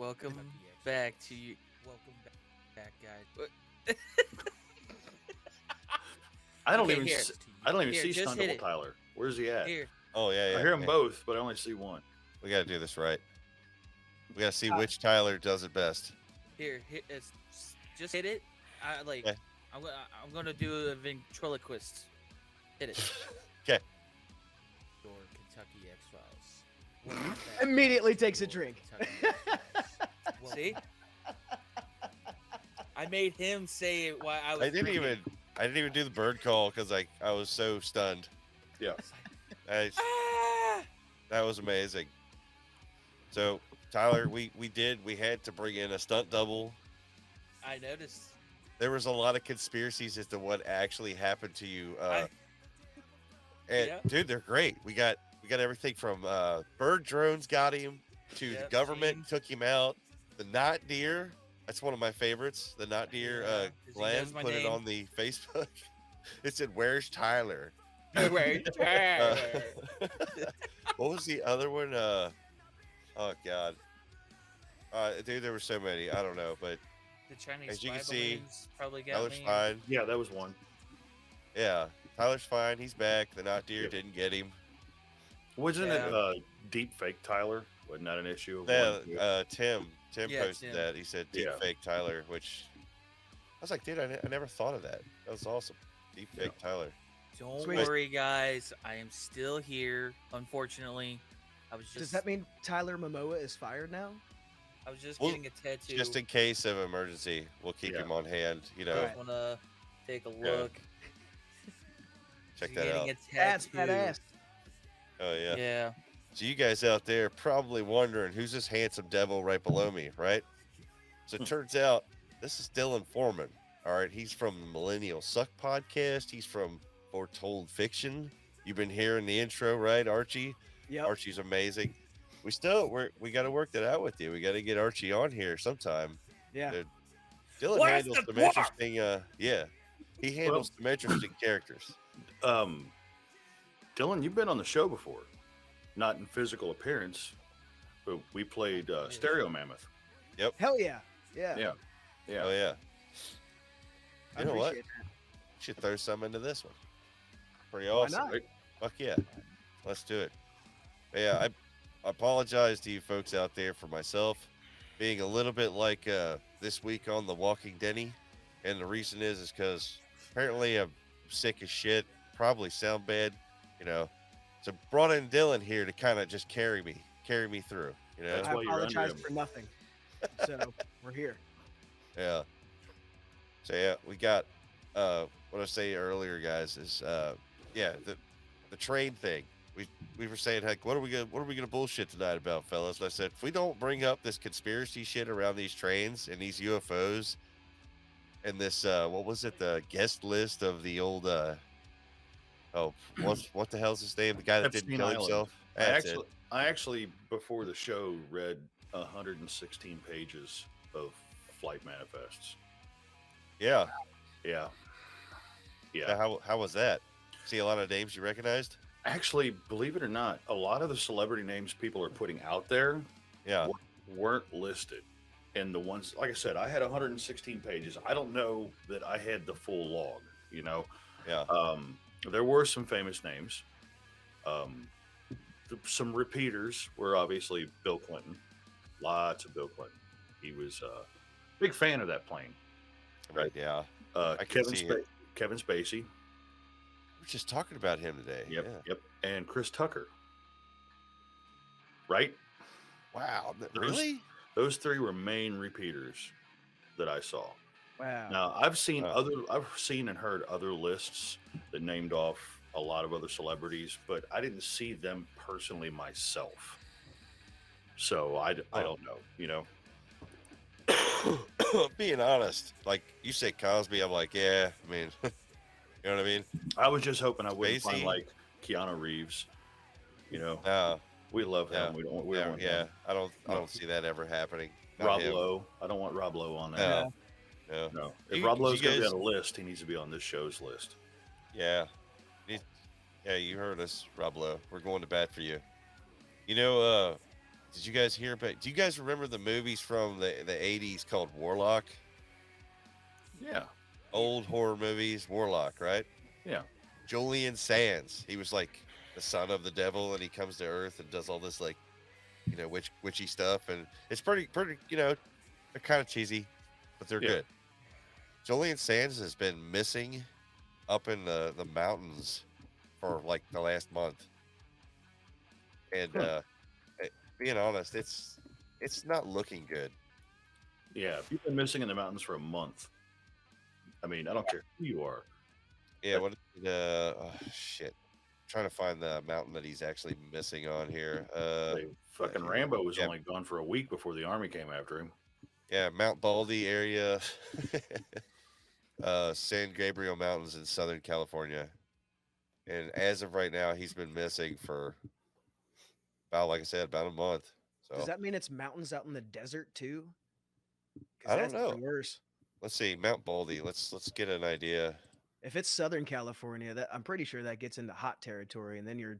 Welcome back to you. Welcome back, guys. I don't Okay, even. here. I don't even Here, see just Stunt hit Double it. Tyler. Where's he at? Here, Oh yeah, I hear them both, but I only see one. We got to do this right. We got to see which Tyler does it best. here. Just hit it. Okay. I'm gonna do a ventriloquist. Hit it. Okay. Your Kentucky X-Files. Immediately takes a drink. See? I made him say it while I was. I didn't even do the bird call because I was so stunned. Yeah. That was amazing. So Tyler, we had to bring in a stunt double. I noticed. There was a lot of conspiracies as to what actually happened to you. Dude, they're great. We got everything from bird drones got him to the government took him out. The not deer, that's one of my favorites. The not deer, Glenn put it on the Facebook. It said, "Where's Tyler?" Where's Tyler? What was the other one? Oh God, dude, there were so many. I don't know, but The Chinese as you can spy see, balloons probably got Tyler's me. fine. Yeah, that was one. Yeah, Tyler's fine. He's back. The not deer didn't get him. Wasn't it deep fake Tyler? Wasn't that an issue? Yeah, Tim Yeah, posted Tim. that. He said deep fake Tyler, which I was like, dude, I never thought of that. That was awesome. Deep fake Tyler. Don't Sweet. worry, guys. I am still here. Unfortunately, I was just. Does that mean Tyler Momoa is fired now? I was just Well, getting a tattoo. Just in case of emergency, we'll keep him on hand. You know, I wanna take a look. check You're that out. getting a That's tattoo. badass. Oh yeah. Yeah. So you guys out there probably wondering who's this handsome devil right below me, right? So it turns out this is Dillon Foreman. All right, he's from the Milennials Suck Podcast. He's from FORETOLD FIXION. You've been hearing the intro, right, Archie? Yep. Archie's amazing. We got to work that out with you. We got to get Archie on here sometime. Yeah. Dillon Where's handles the some interesting. He handles some interesting characters. Dylan, you've been on the show before, not in physical appearance, but we played Stereo Mammoth. Hell yeah. Yeah. Yeah. Yeah. Oh yeah. I You know what? appreciate that. Should throw some into this one. Pretty Why awesome. not? Right? Fuck yeah. Let's do it. But yeah, I apologize to you folks out there for myself being a little bit like this week on The Walking Denny. And the reason is because apparently I'm sick as shit, probably sound bad, you know. So brought in Dylan here to kind of just carry me through, you know. That's I why you're under apologize him. for nothing. So we're here. Yeah. So yeah, we got what I say earlier, guys, is the train thing. We were saying, heck, what are we gonna bullshit tonight about, fellas? And I said, if we don't bring up this conspiracy shit around these trains and these UFOs and this what was it, the guest list of the old what the hell's his name? The guy that didn't Epstein kill Island. himself. I actually before the show read 116 pages of flight manifests. Yeah. Yeah. Yeah. So how was that? See a lot of names you recognized? Actually, believe it or not, a lot of the celebrity names people are putting out there Yeah. weren't listed. And the ones, like I said, I had 116 pages. I don't know that I had the full log, you know. Yeah. There were some famous names. Some repeaters were obviously Bill Clinton. Lots of Bill Clinton. He was a big fan of that plane. Right. Yeah. I can Kevin, see it. Kevin Spacey. We're just talking about him today. Yep. Yeah. Yep. And Chris Tucker. Right? Wow. Those- Really? Those three were main repeaters that I saw. Wow. Now I've seen and heard other lists that named off a lot of other celebrities, but I didn't see them personally myself. So I don't know, you know. Being honest, like you say Cosby, I'm like, yeah, I mean, you know what I mean? I was just hoping I wouldn't find Spacey. like Keanu Reeves. You know, No, we love yeah, him. We don't want him. I don't see that ever happening. Not Rob him. Lowe. I don't want Rob Lowe on that. No. No. If You- Rob you Lowe's going to be guys- on the list, he needs to be on this show's list. Yeah. Yeah, you heard us, Rob Lowe. We're going to bat for you. You know, Did you guys hear about? Do you guys remember the movies from the 80s called Warlock? Yeah. Old horror movies, Warlock, right? Yeah. Julian Sands. He was like the son of the devil, and he comes to Earth and does all this like, witchy stuff, and it's pretty, they're kind of cheesy, but they're good. Julian Sands has been missing up in the mountains for like the last month, and being honest, it's not looking good. Yeah, if you've been missing in the mountains for a month, I mean, I don't care who you are. Yeah, shit. I'm trying to find the mountain that he's actually missing on here. Fucking Rambo was only gone for a week before the army came after him. Yeah, Mount Baldy area, San Gabriel Mountains in Southern California. And as of right now, he's been missing for about, like I said, about a month. So Does that mean it's mountains out in the desert too? I don't know. Even worse. Let's see, Mount Baldy. Let's get an idea. If it's Southern California, I'm pretty sure that gets into hot territory, and then you're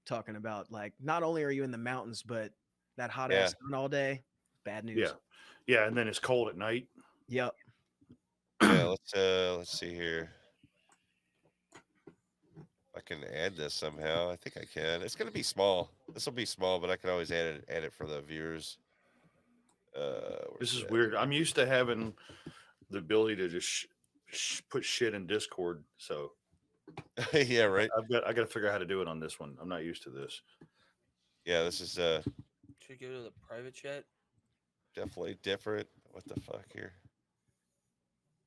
talking about like not only are you in the mountains, but that hot ass sun all day. Bad news. Yeah, and then it's cold at night. Yep. Yeah, let's see here. I can add this somehow. I think I can. It's gonna be small. This will be small, but I can always add it for the viewers. This is weird. I'm used to having the ability to just put shit in Discord. So yeah, right. I got to figure out how to do it on this one. I'm not used to this. Yeah, this is Should go to the private chat. Definitely different. What the fuck here?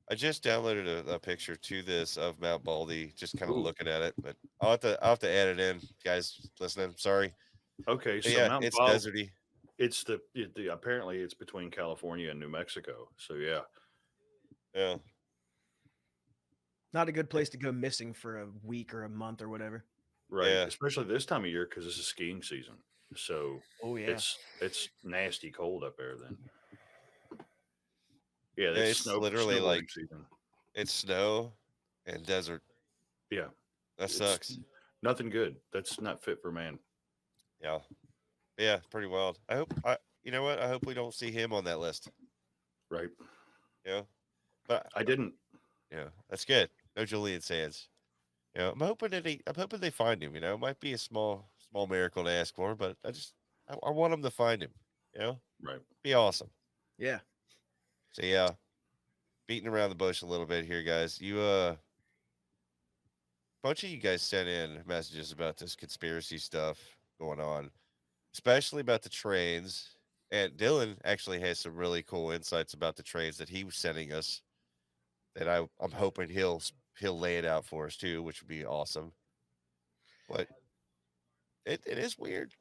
I just downloaded a picture to this of Mount Baldy, just kind of looking at it, but I'll have to add it in, guys. Listening, sorry. Okay, so yeah, Mount it's Baldy, deserty. It's the apparently it's between California and New Mexico. So yeah. Not a good place to go missing for a week or a month or whatever. Right, especially this time of year because this is skiing season. So it's nasty cold up there then. Yeah, it's literally like season. It's snow and desert. Yeah, that sucks. Nothing good. That's not fit for man. Yeah, pretty wild. You know what? I hope we don't see him on that list. Right. Yeah, but I didn't. Yeah, that's good. No Julian Sands. I'm hoping they find him. It might be a small miracle to ask for, but I want them to find him. Right. Be awesome. Yeah. So yeah, beating around the bush a little bit here, guys. A bunch of you guys sent in messages about this conspiracy stuff going on, especially about the trains. And Dillon actually has some really cool insights about the trains that he was sending us. That I'm hoping he'll lay it out for us too, which would be awesome. But it is weird.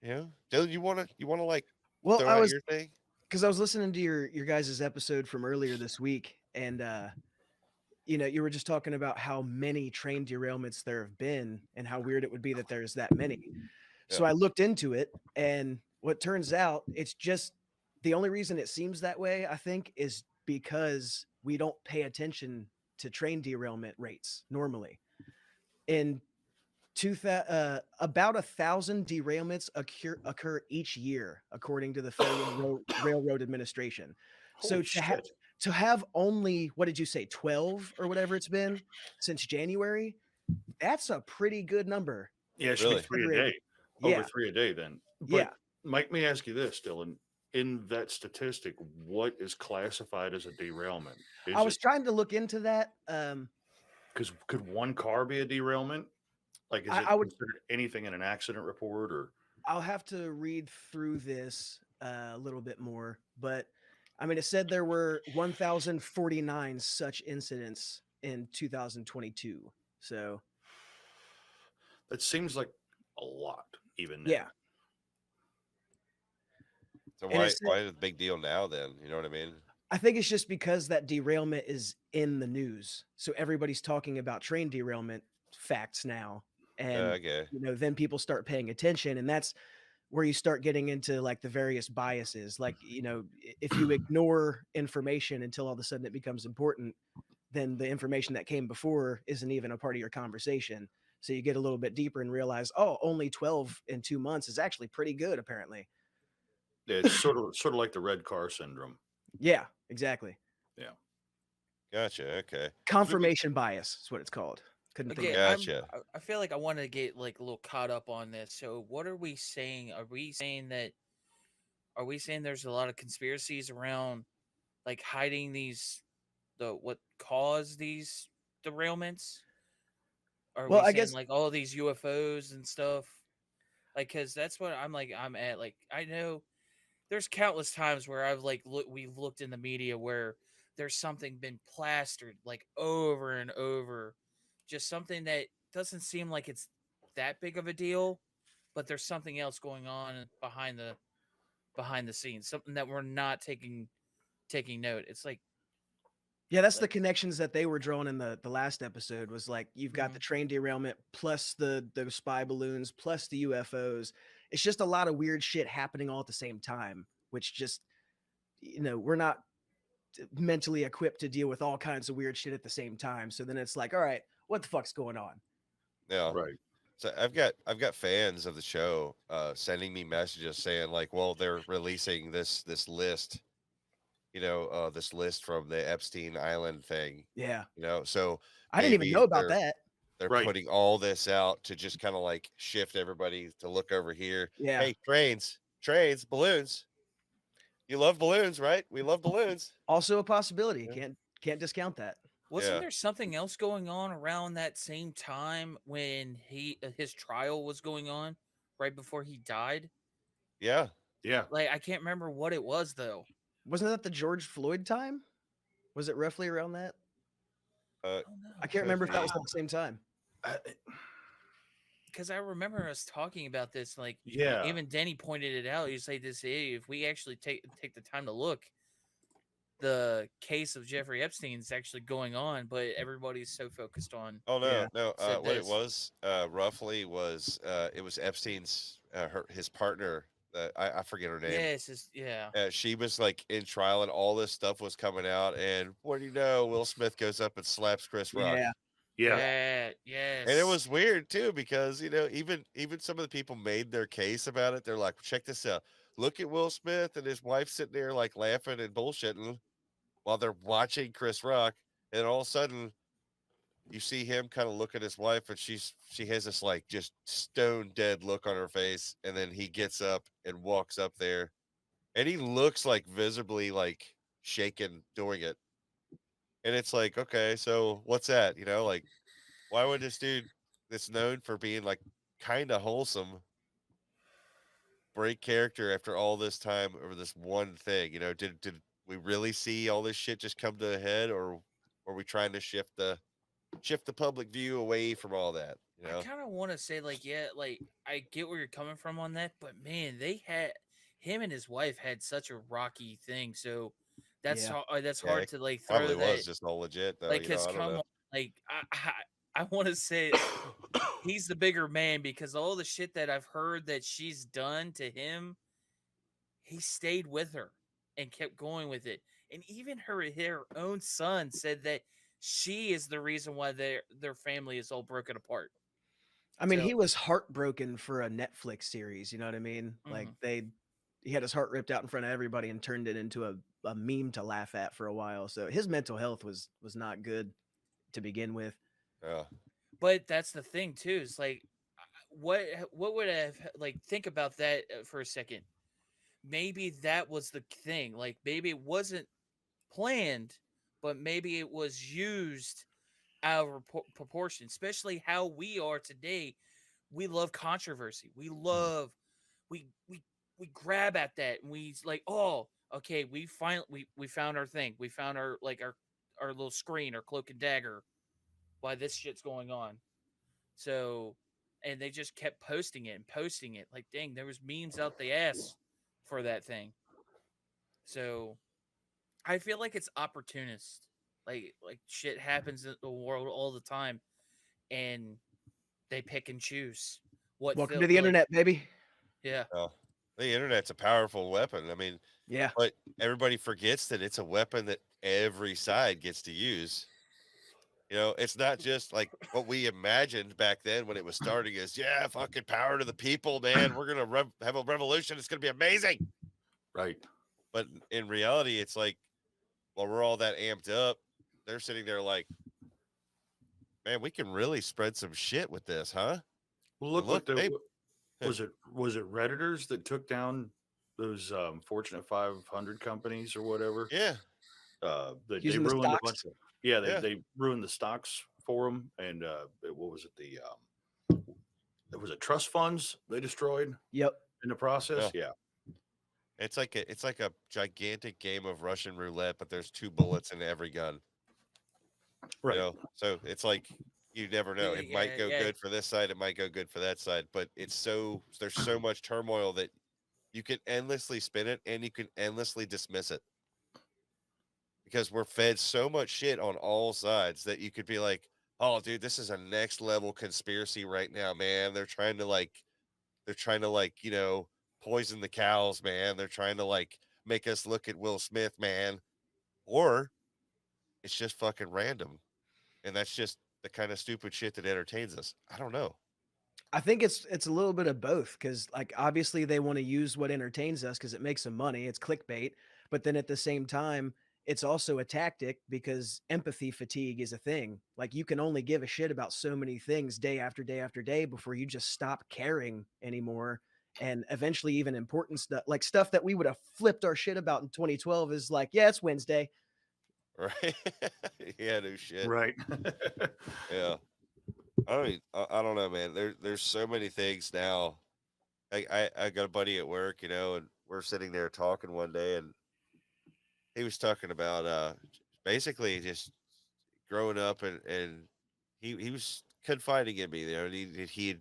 Dillon, you wanna like throw out your thing? Because I was listening to your guys' episode from earlier this week, and you were just talking about how many train derailments there have been and how weird it would be that there's that many. So I looked into it, and what turns out, it's just the only reason it seems that way, I think, is because we don't pay attention to train derailment rates normally. In about 1,000 derailments occur each year, according to the Federal Railroad Administration. So to have only, what did you say, 12 or whatever it's been since January, that's a pretty good number. Yeah, it should be 3 a day. Over 3 a day then. But Mike, let me ask you this, Dylan. In that statistic, what is classified as a derailment? I was trying to look into that. Because could one car be a derailment? Like, is it considered anything in an accident report? Or I'll have to read through this a little bit more. But, I mean, it said there were 1,049 such incidents in 2022. So that seems like a lot, even now. Yeah. So why is it a big deal now then? You know what I mean? I think it's just because that derailment is in the news. So everybody's talking about train derailment facts now. And then people start paying attention, and that's where you start getting into like the various biases. Like, if you ignore information until all of a sudden it becomes important, then the information that came before isn't even a part of your conversation. So you get a little bit deeper and realize, only 12 in 2 months is actually pretty good, apparently. It's sort of like the red car syndrome. Yeah, exactly. Yeah. Gotcha. Okay. Confirmation bias is what it's called. Couldn't think Okay, of it. Gotcha. I feel like I want to get like a little caught up on this. So what are we saying? Are we saying there's a lot of conspiracies around like hiding what caused these derailments? Are Well, we I saying guess like all these UFOs and stuff? Like, cause that's what I'm at. Like, I know there's countless times where we've looked in the media where there's something been plastered like over and over, just something that doesn't seem like it's that big of a deal, but there's something else going on behind the scenes, something that we're not taking note. It's like, yeah, that's the like connections that they were drawing in the last episode was like you've got the Mhm. train derailment plus the spy balloons plus the UFOs. It's just a lot of weird shit happening all at the same time, which just we're not mentally equipped to deal with all kinds of weird shit at the same time. So then it's like, all right, what the fuck's going on? Yeah. Right. So I've got fans of the show sending me messages saying like, well, they're releasing this list, this list from the Epstein Island thing, Yeah. so I didn't even maybe know about they're that. they're Right. putting all this out to just kind of like shift everybody to look over here. Yeah. Hey, trains, balloons. You love balloons, right? We love balloons. Also a possibility. Yeah. Can't discount that. wasn't Yeah. there something else going on around that same time when his trial was going on, right before he died? Yeah. Yeah. Like, I can't remember what it was though. Wasn't that the George Floyd time? Was it roughly around that? Uh, I don't know. I can't Could remember if that was be. at the same time. I, Because I remember us talking about this, like yeah. even Denny pointed it out. He's like, "This, hey, if we actually take the time to look, the case of Jeffrey Epstein is actually going on, but everybody's so focused on Oh no, Yeah. no. said What it this." was roughly was it was Epstein's his partner. I forget her name. Yes, yeah. She was like in trial, and all this stuff was coming out. And what do you know? Will Smith goes up and slaps Chris Rock. Yeah. Yeah. Yeah, yes. And it was weird too because even some of the people made their case about it. They're like, check this out. Look at Will Smith and his wife sitting there like laughing and bullshitting while they're watching Chris Rock, and all of a sudden you see him kind of look at his wife, and she has this like just stone dead look on her face, and then he gets up and walks up there, and he looks like visibly like shaken doing it. And it's like, okay, so what's that? Like why would this dude that's known for being like kind of wholesome break character after all this time over this one thing? Did we really see all this shit just come to a head, or were we trying to shift the public view away from all that? I kind of want to say like, yeah, like I get where you're coming from on that, but man, him and his wife had such a rocky thing, so that's Yeah. that's Yeah, hard it to like probably throw that was just all legit though. like I cause don't come know. on, like I want to say he's the bigger man because all the shit that I've heard that she's done to him, he stayed with her and kept going with it. And even her own son said that she is the reason why their family is all broken apart. I mean, So he was heartbroken for a Netflix series, you know what I mean? Like Mhm. he had his heart ripped out in front of everybody and turned it into a meme to laugh at for a while. So his mental health was not good to begin with. Yeah. But that's the thing too. Is like what would have like think about that for a second. Maybe that was the thing. Like maybe it wasn't planned, but maybe it was used out of proportion, especially how we are today. We love controversy. We we grab at that and we like, oh, okay, we found our thing. We found our little screen, our cloak and dagger. Why this shit's going on. So, and they just kept posting it and posting it. Like, dang, there was memes out the ass for that thing. So, I feel like it's opportunist. Like shit happens in the world all the time, and they pick and choose what Welcome feel to the like. internet, baby. Yeah, Well, the internet's a powerful weapon. I mean, Yeah. but everybody forgets that it's a weapon that every side gets to use. It's not just like what we imagined back then when it was starting is, yeah, fucking power to the people, man. We're going to have a revolution. It's going to be amazing. Right. But in reality, it's like, while we're all that amped up, they're sitting there like, man, we can really spread some shit with this, huh? Well, And look what look, the they, was it Redditors that took down those Fortune 500 companies or whatever? yeah, They Using the ruined a stocks. bunch of yeah yeah. they ruined the stocks for them, and what was it, it was a trust funds they destroyed Yep. in the process. Yeah. Yeah, It's like a gigantic game of Russian roulette, but there's 2 bullets in every gun. You right. know, so it's like you never know. It might go Yeah. good for this side, it might go good for that side, but there's so much turmoil that you can endlessly spin it and you can endlessly dismiss it because we're fed so much shit on all sides that you could be like, "Oh, dude, this is a next level conspiracy right now, man. They're trying to like, poison the cows, man. They're trying to like make us look at Will Smith, man." Or it's just fucking random. And that's just the kind of stupid shit that entertains us. I don't know. I think it's a little bit of both because like obviously they want to use what entertains us because it makes them money. It's clickbait, but then at the same time, it's also a tactic because empathy fatigue is a thing. Like you can only give a shit about so many things day after day after day before you just stop caring anymore. And eventually, even important stuff like stuff that we would have flipped our shit about in 2012 is like, yeah, it's Wednesday. Right? Yeah, no shit. Right. Yeah. I don't know, man. There's so many things now. I got a buddy at work, and we're sitting there talking one day, and he was talking about basically just growing up, and he was confiding in me, and he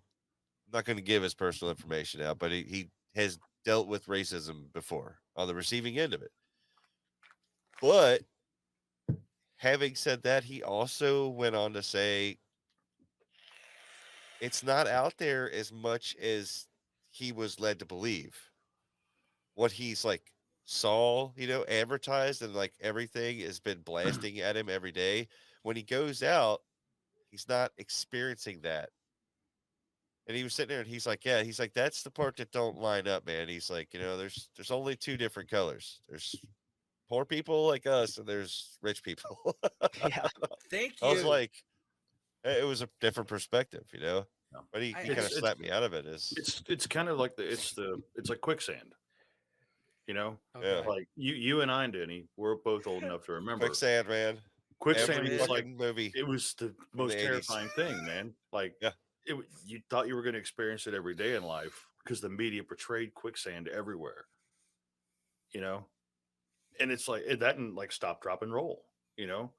not going to give his personal information out, but he has dealt with racism before on the receiving end of it. But having said that, he also went on to say it's not out there as much as he was led to believe. What he's like saw, advertised and like everything has been blasting at him every day. When he goes out, he's not experiencing that. And he was sitting there and he's like, yeah, he's like, that's the part that don't line up, man. He's like, there's only 2 different colors. There's poor people like us and there's rich people. Yeah. Thank I was you. like, it was a different perspective. No. But he I- kind of It's slapped me out of it. it's kind of like it's like quicksand. Yeah. Like you and I, Denny, we're both old enough to remember Quicksand, man. quicksand Every was like fucking movie. it was the from the most 80s. terrifying thing, man. Like Yeah. you thought you were going to experience it every day in life because the media portrayed quicksand everywhere. You know, and it's like that and like stop, drop, and roll. You know,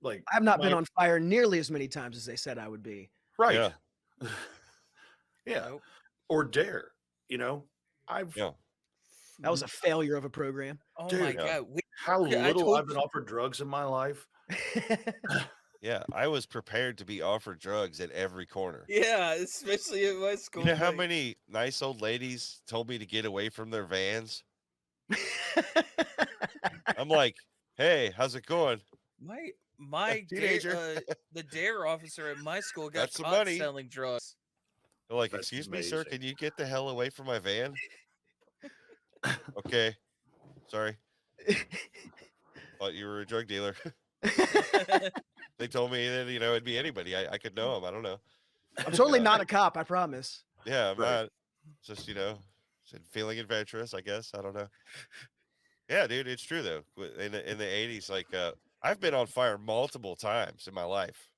like I've not been my- on fire nearly as many times as they said I would be. right. Yeah. Yeah. Nope. Or dare. I've Yeah. That was a failure of a program. Oh my Dude, yeah. god. how I little told I've been offered drugs in my life. Yeah. I was prepared to be offered drugs at every corner. Yeah, especially at my school. You know how like, many nice old ladies told me to get away from their vans? I'm like, hey, how's it going? my Teenager. the dare officer at my school got Got some caught money. selling drugs. They're like, That's excuse me, sir, amazing. can you get the hell away from my van? Okay. Sorry. Thought you were a drug dealer. They told me that, it'd be anybody. I could know him. I don't know. I'm totally not a cop, I promise. Yeah, I'm Right. not. Just, feeling adventurous, I guess. I don't know. Yeah, dude, it's true though. In the 80s, like I've been on fire multiple times in my life.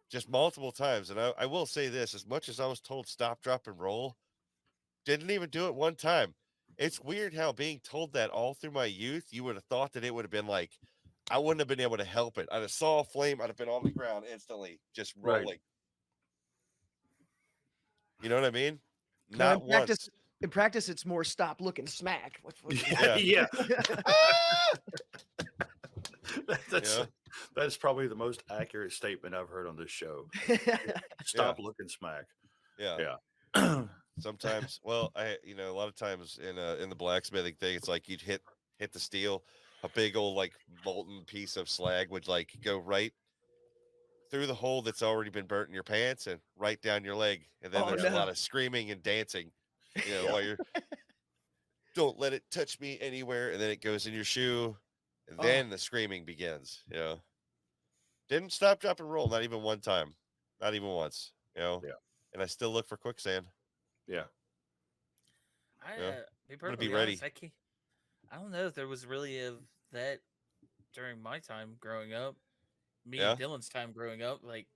Just multiple times. And I will say this, as much as I was told stop, drop, and roll, didn't even do it one time. It's weird how being told that all through my youth, you would have thought that it would have been like I wouldn't have been able to help it. I'd have saw a flame, I'd have been on the ground instantly, just Right. rolling. You know what I mean? No, Not in practice, once. in practice, it's more stop, look, and smack. Yeah. Yeah. That's Yeah. that's probably the most accurate statement I've heard on this show. Stop, look, and smack. Yeah. Yeah. Sometimes, well, a lot of times in the blacksmithing thing, it's like you'd hit the steel, a big old like molten piece of slag would like go right through the hole that's already been burnt in your pants and right down your leg, and then Oh, there's no. a lot of screaming and dancing, Yeah. while you're don't let it touch me anywhere. And then it goes in your shoe. And Oh. then the screaming begins, you know. Didn't stop, drop, and roll. Not even one time. Not even once, you know. Yeah. And I still look for quicksand. Yeah. I Yeah. be gonna perfectly be honest, ready. I don't know if there was really that during my time growing up. Me Yeah. and Dylan's time growing up, like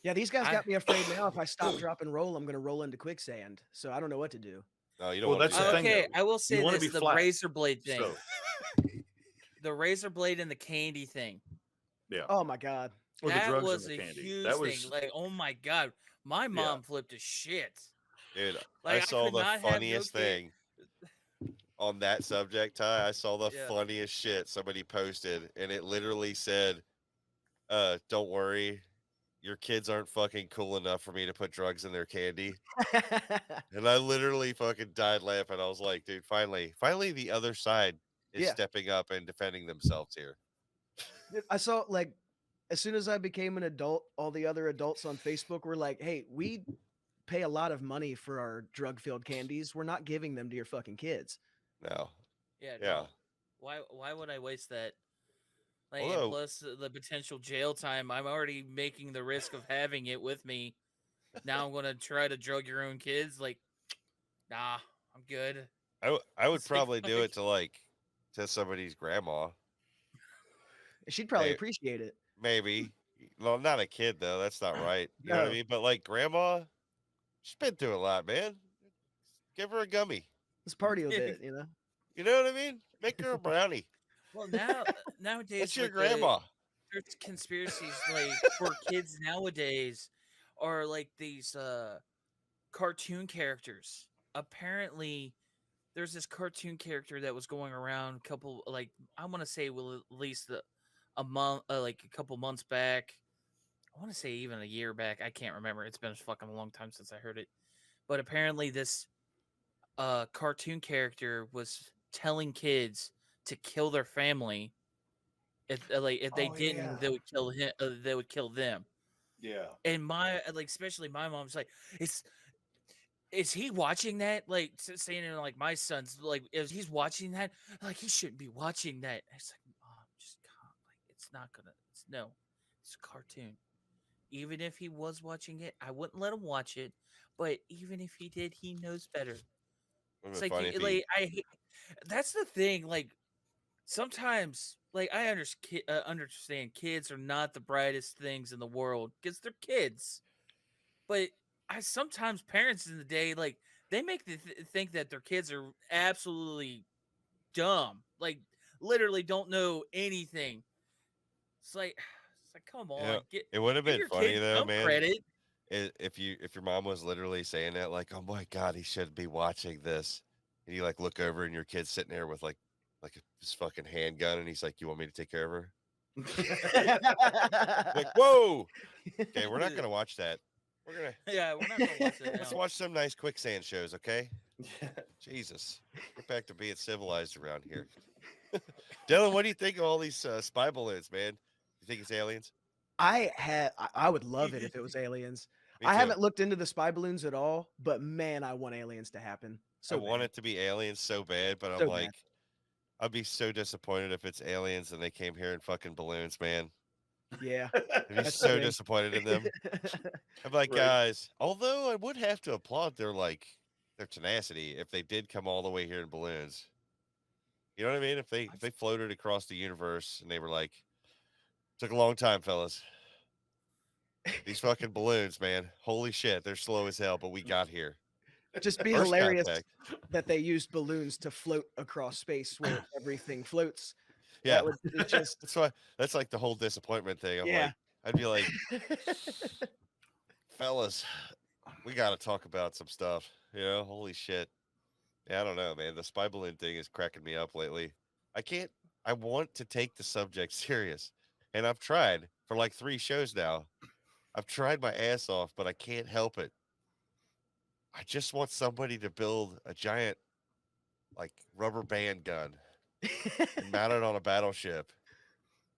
Yeah, these guys I got me afraid now. If I stop, drop, and roll, I'm going to roll into quicksand. So I don't know what to do. No, you don't Well, want to that's do the that. thing, okay, though. I will You say wanna this: be the flat. razor blade thing, So, the razor blade and the candy thing. yeah. Oh my God. Or the That drugs was and the a candy. huge That thing. was, Like, oh my god, my mom flipped a shit. Dude, I Like, I saw could the not have no funniest kid. thing on that subject, Ty. I saw the Yeah. funniest shit somebody posted, and it literally said, don't worry, your kids aren't fucking cool enough for me to put drugs in their candy. And I literally fucking died laughing. I was like, dude, finally the other side is Yeah. stepping up and defending themselves here. Dude, I saw, like, as soon as I became an adult, all the other adults on Facebook were like, hey, we pay a lot of money for our drug-filled candies. We're not giving them to your fucking kids. No. Yeah, Yeah. no. Why would I waste that? Like, and Although, plus the potential jail time, I'm already making the risk of having it with me. Now I'm gonna try to drug your own kids. Like, nah, I'm good. I would It's like, probably do it to somebody's grandma. She'd probably Hey, appreciate it. maybe. Well, not a kid though. That's not right. You know what I No. mean? But like grandma, she's been through a lot, man. Give her a gummy. Let's party a bit, you know? You know what I mean? Make her a brownie. well, nowadays, That's your like grandma. there's conspiracies like for kids nowadays, are like these cartoon characters. Apparently, there's this cartoon character that was going around a couple, like, I want to say, well, at least a month, like a couple months back. I want to say even a year back. I can't remember. It's been a fucking long time since I heard it. But apparently, this cartoon character was telling kids to kill their family if they Oh, didn't, yeah. they would kill him. They would kill them. Yeah. And my like, especially my mom's like, is he watching that? Like, saying it like my son's like, if he's watching that, like, he shouldn't be watching that. It's like, mom, just calm. Like, it's not gonna. It's a cartoon. Even if he was watching it, I wouldn't let him watch it. But even if he did, he knows better. Would've It's been like, funny if he, like that's the thing. Like, sometimes, like, I understand kids are not the brightest things in the world because they're kids. But I sometimes parents in the day, like, they make think that their kids are absolutely dumb, like, literally don't know anything. It's like, come you know, on, it would have give been your funny kid though, some man. credit. If your mom was literally saying that, like, oh my god, he shouldn't be watching this, and you like look over and your kid's sitting there with like his fucking handgun, and he's like, you want me to take care of her? Like, whoa, okay, we're not gonna watch that. We're gonna Yeah, we're not gonna watch that let's now. watch some nice quicksand shows, okay? Jesus, get back to being civilized around here. Dylan, what do you think of all these spy balloons, man? You think it's aliens? I would love it if it was aliens. Me I too. haven't looked into the spy balloons at all, but man, I want aliens to happen. I So want bad. it to be aliens so bad, but I'm So like, bad. I'd be so disappointed if it's aliens and they came here in fucking balloons, man. Yeah. I'd be That's the so thing. disappointed in them. I'm like, Right. guys, although I would have to applaud their tenacity if they did come all the way here in balloons. You know what I mean? If they floated across the universe and they were like, took a long time, fellas. These fucking balloons, man. Holy shit, they're slow as hell, but we got here. Just be First hilarious contact. that they used balloons to float across space where everything floats. Yeah. That would it just That's why that's like the whole disappointment thing. I'm Yeah. like, I'd be like, fellas, we got to talk about some stuff. You know, holy shit. Yeah, I don't know, man. The spy balloon thing is cracking me up lately. I want to take the subject serious. And I've tried for like 3 shows now. I've tried my ass off, but I can't help it. I just want somebody to build a giant, like, rubber band gun and mount it on a battleship.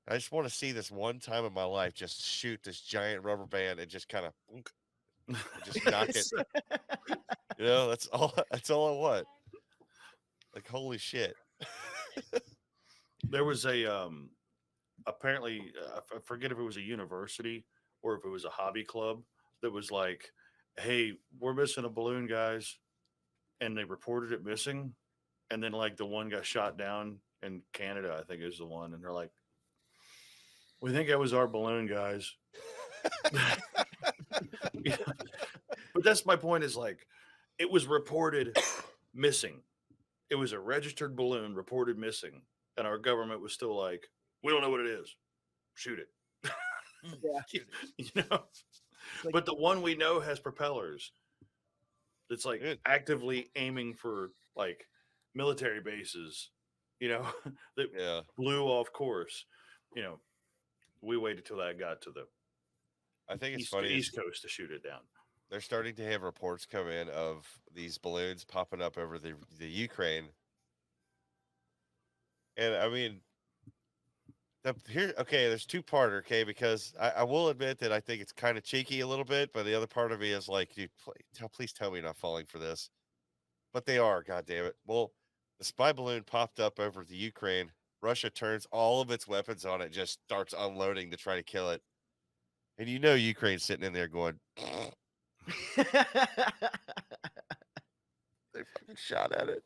I just want to see this one time in my life just shoot this giant rubber band and just kind of just knock it. You know, that's all I want. Like, holy shit. There was a apparently I forget if it was a university or if it was a hobby club that was like, "Hey, we're missing a balloon, guys," and they reported it missing, and then like the one got shot down in Canada, I think is the one, and they're like, "We think that was our balloon, guys." Yeah. But that's my point. Is like, it was reported missing. It was a registered balloon reported missing, and our government was still like, "We don't know what it is. Shoot it." Yeah. Shoot it. You know. Like- But the one we know has propellers. That's like Good. actively aiming for like military bases. You know, that Yeah. blew off course. You know, we waited till that got to the I think it's funny. East Coast to shoot it down. They're starting to have reports come in of these balloons popping up over the Ukraine. And I mean, there's two-parter, okay, because I will admit that I think it's kind of cheeky a little bit, but the other part of me is like, dude, please tell me you're not falling for this. But they are, god damn it. Well, the spy balloon popped up over the Ukraine. Russia turns all of its weapons on it, just starts unloading to try to kill it. And you know Ukraine's sitting in there going, they fucking shot at it.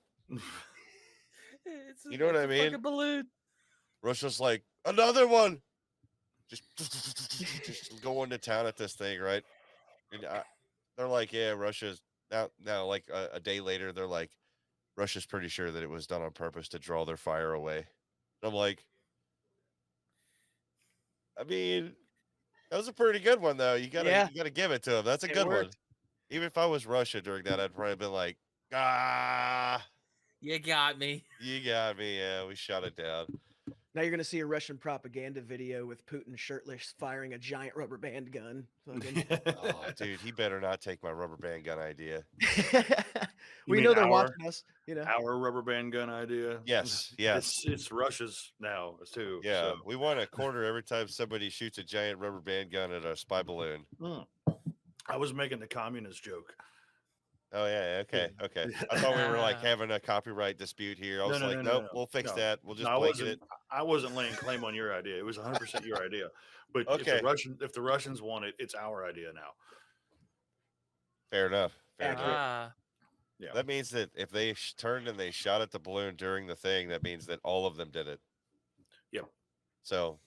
It's You know what I a mean? fucking balloon. Russia's like, another one. Just going to town at this thing, right? And they're like, yeah, Russia's now like a day later, they're like, Russia's pretty sure that it was done on purpose to draw their fire away. And I'm like, I mean, that was a pretty good one though. You gotta give it to them. That's a It good one. worked. Even if I was Russia during that, I'd probably been like, ah, You got me. you got me. Yeah, we shot it down. Now you're gonna see a Russian propaganda video with Putin shirtless firing a giant rubber band gun. Fucking- Oh, dude, he better not take my rubber band gun idea. we mean know they're our- watching us. You know. Our rubber band gun idea. Yes, yes. It's Russia's now too. Yeah, So. we want a quarter every time somebody shoots a giant rubber band gun at a spy balloon. I was making the communist joke. Oh yeah, okay. I thought we were like having a copyright dispute here. I was like, nope, we'll fix that. We'll just blanket it. I wasn't laying claim on your idea. It was 100% your idea. But Okay. if the Russians want it, it's our idea now. Fair enough. Fair Accurate. enough. Ah, Yeah. That means that if they turned and they shot at the balloon during the thing, that means that all of them did it. Yep. So,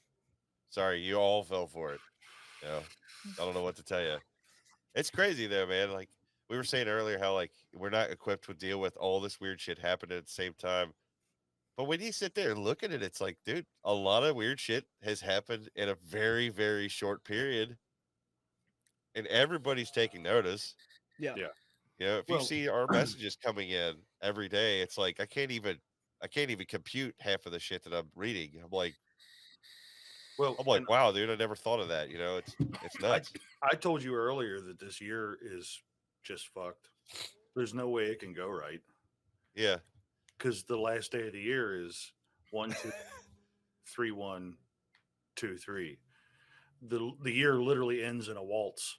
sorry, you all fell for it. You know, I don't know what to tell you. It's crazy though, man. Like we were saying earlier, how like we're not equipped to deal with all this weird shit happening at the same time. But when you sit there and look at it, it's like, dude, a lot of weird shit has happened in a very, very short period, and everybody's taking notice. Yeah. Yeah. You know, if you Well- see our messages coming in every day, it's like I can't even compute half of the shit that I'm reading. I'm like, and wow, dude, I never thought of that. You know, it's nuts. I told you earlier that this year is just fucked. There's no way it can go right Yeah, because the last day of the year is 1 2 3 1 2 3. The year literally ends in a waltz.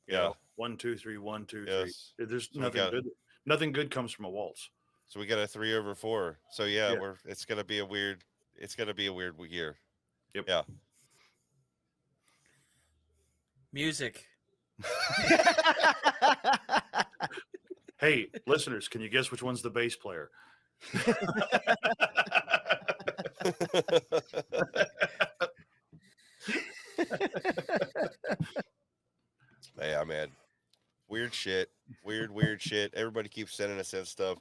You Yeah. know, 1 2 3 1 2 3. yes. There's So we nothing got- good. Nothing good comes from a waltz. So we got a 3/4. So yeah, Yeah. it's gonna be a weird. It's gonna be a weird year. Yep. Yeah. music. Hey, listeners, can you guess which one's the bass player? Yeah, man. Weird shit. Weird shit. Everybody keeps sending us in stuff,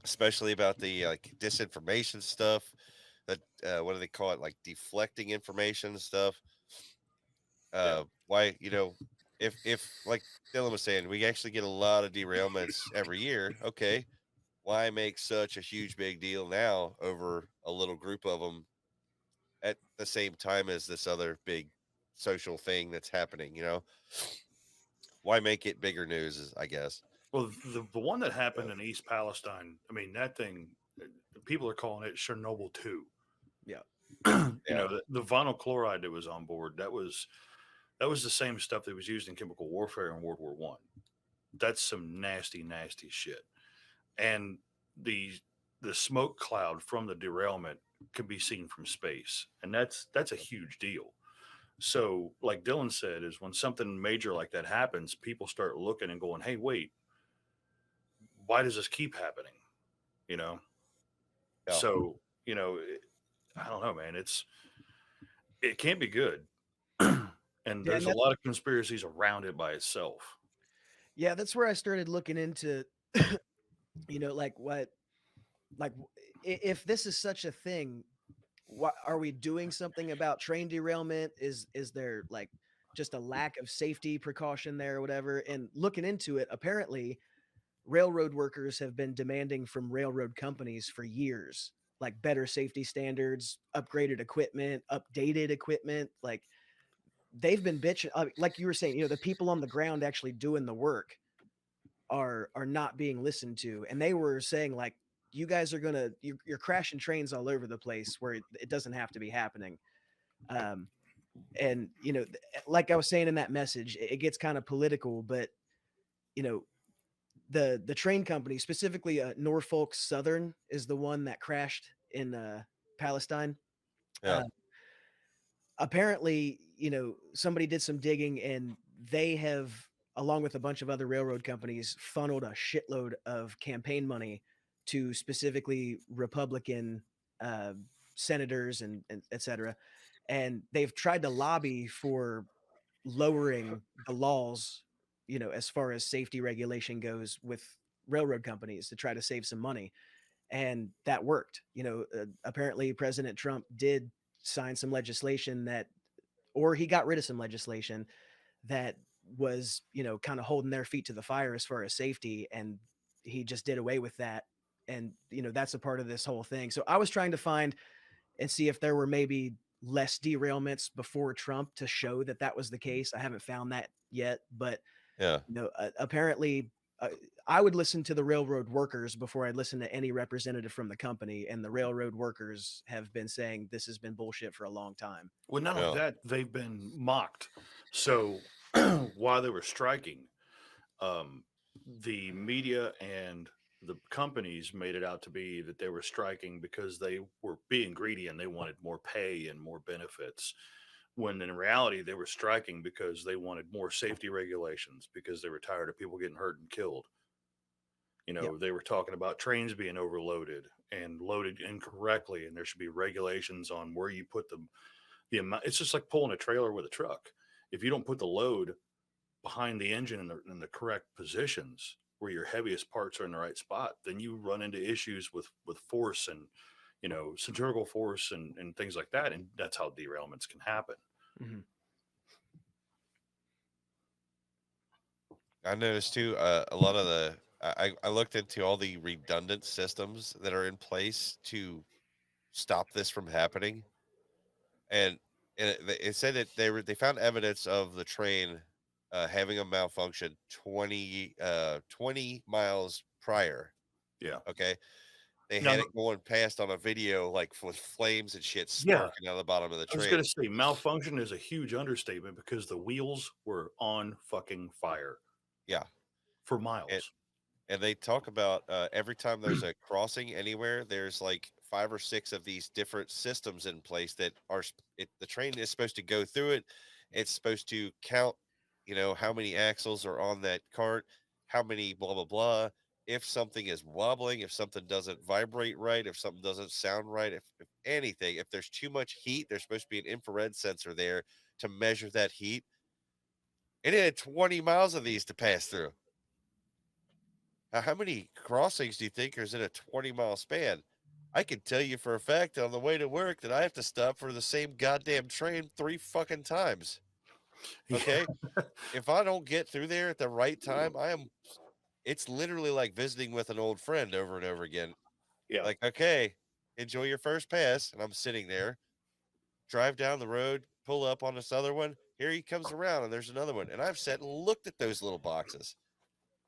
especially about the like disinformation stuff. That what do they call it? Like deflecting information and stuff. Why, you know, if like Dillon was saying, we actually get a lot of derailments every year. Okay, why make such a huge big deal now over a little group of them at the same time as this other big social thing that's happening? You know, why make it bigger news? I guess. Well, the one that happened in East Palestine, I mean, that thing, people are calling it Chernobyl 2. Yeah. You know, the vinyl chloride that was on board, that was the same stuff that was used in chemical warfare in World War One. That's some nasty, nasty shit. And the smoke cloud from the derailment can be seen from space, and that's a huge deal. So, like Dylan said, is when something major like that happens, people start looking and going, "Hey, wait, why does this keep happening?" You know. Yeah. So, I don't know, man. It can't be good, and Yeah, there's and a that's lot of conspiracies around it by itself. yeah, that's where I started looking into, like if this is such a thing, what are we doing something about train derailment? Is there like just a lack of safety precaution there or whatever? And looking into it, apparently railroad workers have been demanding from railroad companies for years, like better safety standards, upgraded equipment, updated equipment. Like they've been bitching, like you were saying, the people on the ground actually doing the work are not being listened to, and they were saying like, you guys are you're crashing trains all over the place where it doesn't have to be happening. um and like I was saying in that message, it gets kind of political, but you know the train company, specifically Norfolk Southern, is the one that crashed in Palestine. Yeah. uh, Apparently, somebody did some digging, and they have, along with a bunch of other railroad companies, funneled a shitload of campaign money to specifically Republican uh, senators and et cetera. And they've tried to lobby for lowering the laws, as far as safety regulation goes with railroad companies to try to save some money. And that worked. Apparently President Trump did sign some legislation that, or he got rid of some legislation that was, kind of holding their feet to the fire as far as safety. And he just did away with that. And, that's a part of this whole thing. So I was trying to find and see if there were maybe less derailments before Trump to show that that was the case. I haven't found that yet, but Yeah. apparently, uh, I would listen to the railroad workers before I'd listen to any representative from the company, and the railroad workers have been saying this has been bullshit for a long time. Well, not only Yeah. that, they've been mocked. So while they were striking, um, the media and the companies made it out to be that they were striking because they were being greedy and they wanted more pay and more benefits. When in reality, they were striking because they wanted more safety regulations because they were tired of people getting hurt and killed. Yep. They were talking about trains being overloaded and loaded incorrectly, and there should be regulations on where you put them. The amount, it's just like pulling a trailer with a truck. If you don't put the load behind the engine in the correct positions where your heaviest parts are in the right spot, then you run into issues with force and centrifugal force and things like that, and that's how derailments can happen. Mm-hmm. I noticed too, a lot of I looked into all the redundant systems that are in place to stop this from happening. And, it said that they found evidence of the train having a malfunction 20 miles prior. Yeah. Okay. They Now, had it going past on a video, like with flames and shit yeah, sparking out of the bottom of the I was train. going to say malfunction is a huge understatement because the wheels were on fucking fire Yeah. for miles. And they talk about every time there's a crossing anywhere, there's like 5 or 6 of these different systems in place that the train is supposed to go through it. It's supposed to count, how many axles are on that cart, how many blah, blah, blah. If something is wobbling, if something doesn't vibrate right, if something doesn't sound right, if anything, if there's too much heat, there's supposed to be an infrared sensor there to measure that heat. And it had 20 miles of these to pass through. Now, how many crossings do you think is in a 20-mile span? I can tell you for a fact on the way to work that I have to stop for the same goddamn train 3 fucking times. Okay? If I don't get through there at the right time, it's literally like visiting with an old friend over and over again. Yeah. Like, okay, enjoy your first pass. And I'm sitting there, drive down the road, pull up on this other one. Here he comes around, and there's another one. And I've sat and looked at those little boxes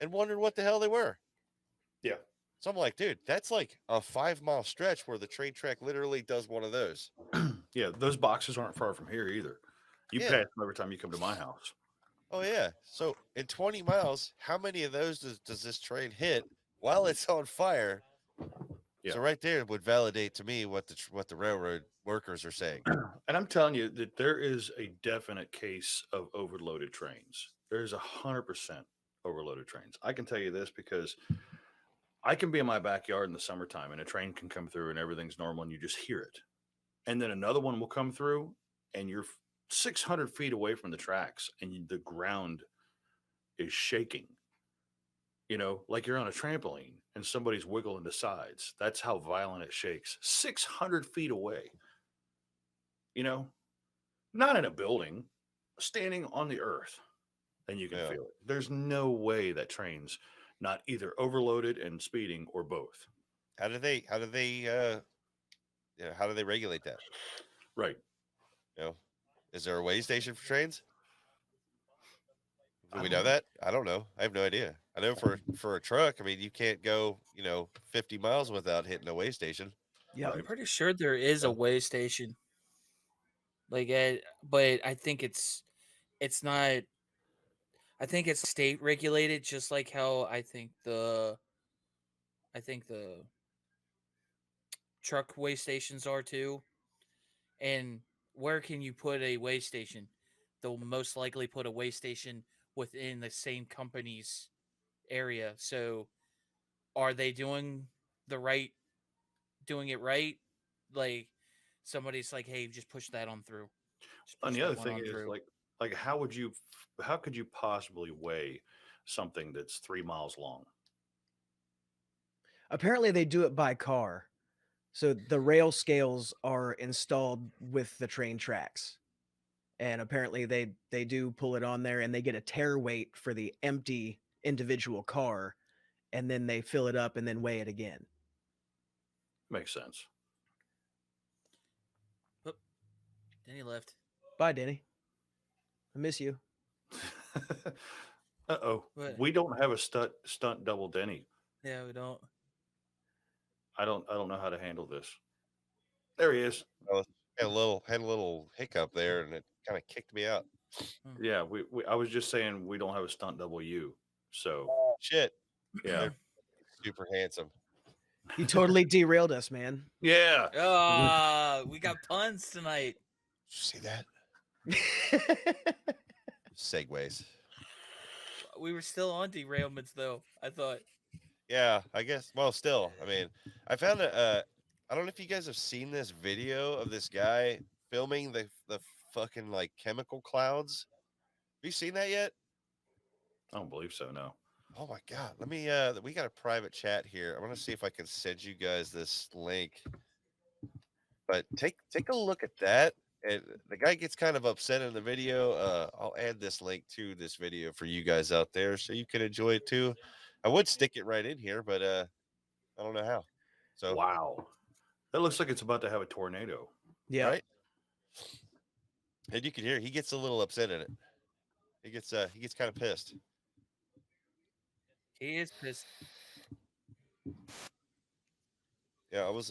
and wondered what the hell they were. Yeah. So I'm like, dude, that's like a 5-mile stretch where the train track literally does one of those. Yeah, those boxes aren't far from here either. You Yeah. pass them every time you come to my house. Oh yeah. So in 20 miles, how many of those does this train hit while it's on fire Yeah. So right there would validate to me what the railroad workers are saying. And I'm telling you that there is a definite case of overloaded trains. There's 100% overloaded trains. I can tell you this because I can be in my backyard in the summertime and a train can come through and everything's normal and you just hear it. And then another one will come through and you're 600 feet away from the tracks and the ground is shaking, like you're on a trampoline and somebody's wiggling the sides. That's how violent it shakes. 600 feet away, you know, not in a building, standing on the earth. And you can Yeah. feel it. There's no way that train's not either overloaded and speeding or both. How do they how do they regulate that? Right. Is there a weigh station for trains? Do I we don't know that? I don't know. I have no idea. I know for a truck, I mean, you can't go 50 miles without hitting a weigh station. Yeah. I'm pretty sure there is a Yeah. way station. But I think it's not. I think it's state regulated, just like how I think the truck way stations are too. And where can you put a way station? They'll most likely put a way station within the same company's area. So are they doing it right? Like somebody's like, hey, just push that on through. Just And push the that other one thing on is through. like how could you possibly weigh something that's 3 miles long? Apparently, they do it by car. So the rail scales are installed with the train tracks. And apparently they do pull it on there and they get a tare weight for the empty individual car and then they fill it up and then weigh it again. Makes sense. Oop, then he left. Bye, Denny. I miss you. Uh-oh. What? We don't have a stunt double Denny. Yeah, we don't. I don't know how to handle this. There he is. I had a little hiccup there, and it kind of kicked me out. Yeah, I was just saying we don't have a stunt double you. So Shit, yeah. They're super handsome. You totally derailed us, man. Yeah. We got puns tonight. Did you see that? Segways. We were still on derailments though. I thought. Yeah, I guess. Well, still, I mean, I found I don't know if you guys have seen this video of this guy filming the fucking like chemical clouds. Have you seen that yet? I don't believe so, no. Oh my god. Let me we got a private chat here. I want to see if I can send you guys this link. But take a look at that. And the guy gets kind of upset in the video. I'll add this link to this video for you guys out there so you can enjoy it too. I would stick it right in here, but I don't know how. So Wow. That looks like it's about to have a tornado. Yeah. right. And you can hear he gets a little upset in it. He gets kind of pissed. He is pissed. Yeah, I was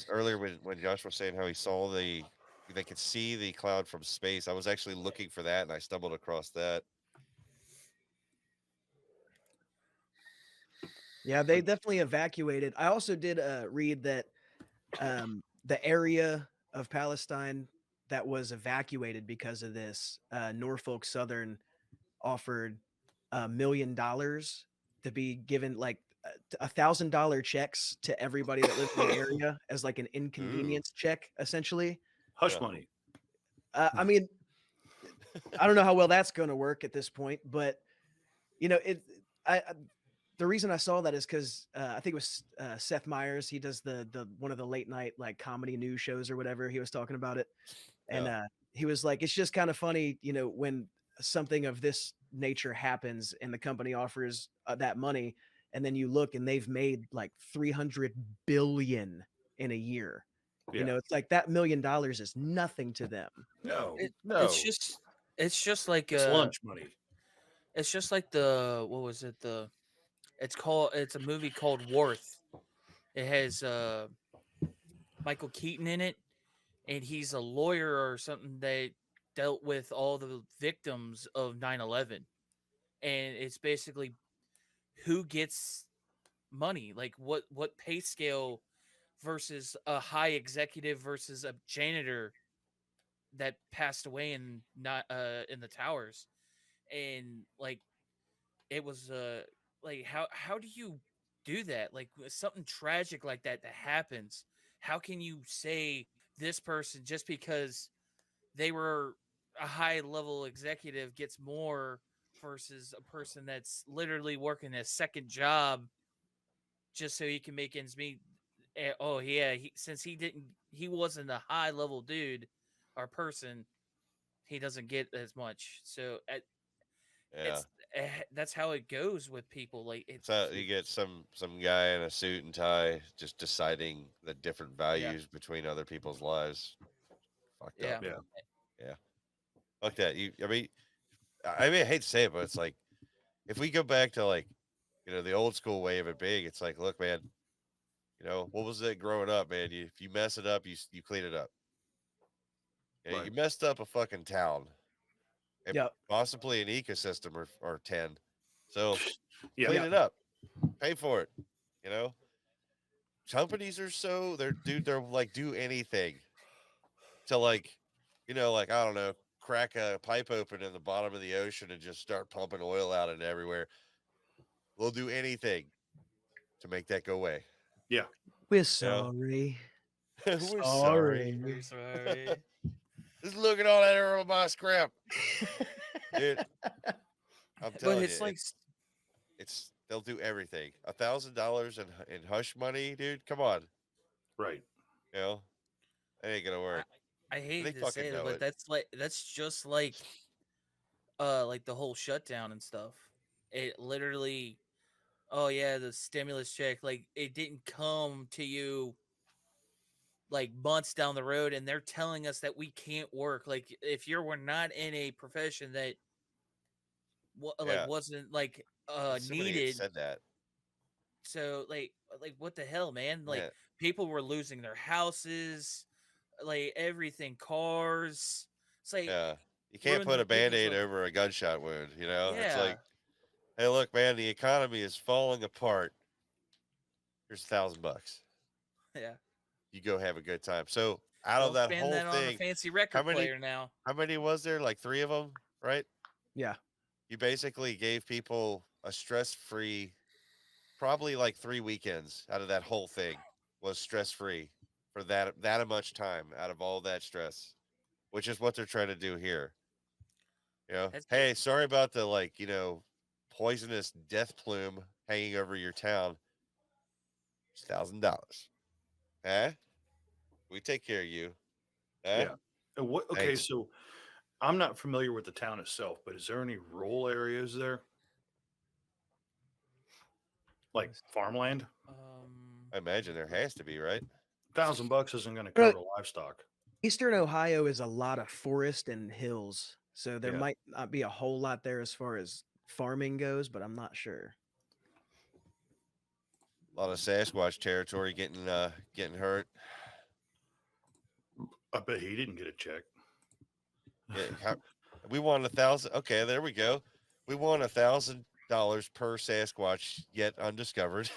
earlier when Josh was saying how he saw they could see the cloud from space. I was actually looking for that and I stumbled across that. Yeah, they definitely evacuated. I also did read that the area of Palestine that was evacuated because of this, Norfolk Southern offered $1 million to be given like $1,000 checks to everybody that lives in the area as like an inconvenience check, essentially. Hush Yeah. money. I mean, I don't know how well that's going to work at this point, but the reason I saw that is because I think it was Seth Meyers. He does the one of the late night like comedy news shows or whatever. He was talking about it, and he was like, it's just kind of funny, when something of this nature happens and the company offers that money, and then you look and they've made like 300 billion in a year. Yeah. It's like that $1 million is nothing to them. No. No. It's just like It's lunch money. It's just like what was it? It's a movie called Worth. It has Michael Keaton in it, and he's a lawyer or something that dealt with all the victims of 9/11. And it's basically who gets money. Like what pay scale versus a high executive versus a janitor that passed away in not in the towers. And like it was like how do you do that? Like something tragic like that happens. How can you say this person just because they were a high level executive gets more versus a person that's literally working a second job just so he can make ends meet? Oh yeah, since he wasn't a high level dude or person, he doesn't get as much. So Yeah. it's that's how it goes with people. Like So you get some guy in a suit and tie just deciding the different yeah, values between other people's lives. Fucked up, yeah, Yeah. man. Yeah. Fuck that. I mean, I hate to say it, but it's like if we go back to like, the old school way of it being, it's like, look, man, what was it growing up, man? If you mess it up, you clean it up. Yeah, Right. you messed up a fucking town and Yep. possibly an ecosystem or 10. So Yeah. clean it up, pay for it. You know, companies are they're like do anything to like, like, I don't know, crack a pipe open in the bottom of the ocean and just start pumping oil out and everywhere. They'll do anything to make that go away. Yeah. We're You know, sorry. we're sorry. we're sorry. Just look at all that Earl my scrap, dude. I'm But telling it's you, like they'll do everything. $1,000 in hush money, dude. Come on, Right. you know that ain't gonna I, work. I They hate to fucking say it, know but it. that's just like the whole shutdown and stuff. It literally, oh yeah, the stimulus check, like it didn't come to you like months down the road, and they're telling us that we can't work. Like if we're not in a profession that like Yeah, wasn't like somebody had needed. said that. So like what the hell, man? Like Man, people were losing their houses, like everything, cars. It's like yeah, you can't ruined put their a people's band-aid over a gunshot wound. It's yeah, like, hey, look, man, the economy is falling apart. Here's $1,000. yeah. You go have a good time. So out of Go that spend whole that on a thing, fancy how record many player now. how many was there? Like three of them, right? Yeah. You basically gave people a stress-free, probably like 3 weekends out of that whole thing was stress-free for that much time out of all that stress, which is what they're trying to do here. That's it. Hey, sorry about the poisonous death plume hanging over your town. It's $1,000. Huh? We take care of you. Huh? Yeah. And what? Okay. Thanks. So I'm not familiar with the town itself, but is there any rural areas there, like farmland? I imagine there has to be, right? $1,000 isn't going to But cover livestock. Eastern Ohio is a lot of forest and hills, so there Yeah. might not be a whole lot there as far as farming goes, but I'm not sure. A lot of Sasquatch territory getting hurt. I bet he didn't get a check. Yeah, we won 1,000. Okay, there we go. We won $1,000 per Sasquatch yet undiscovered.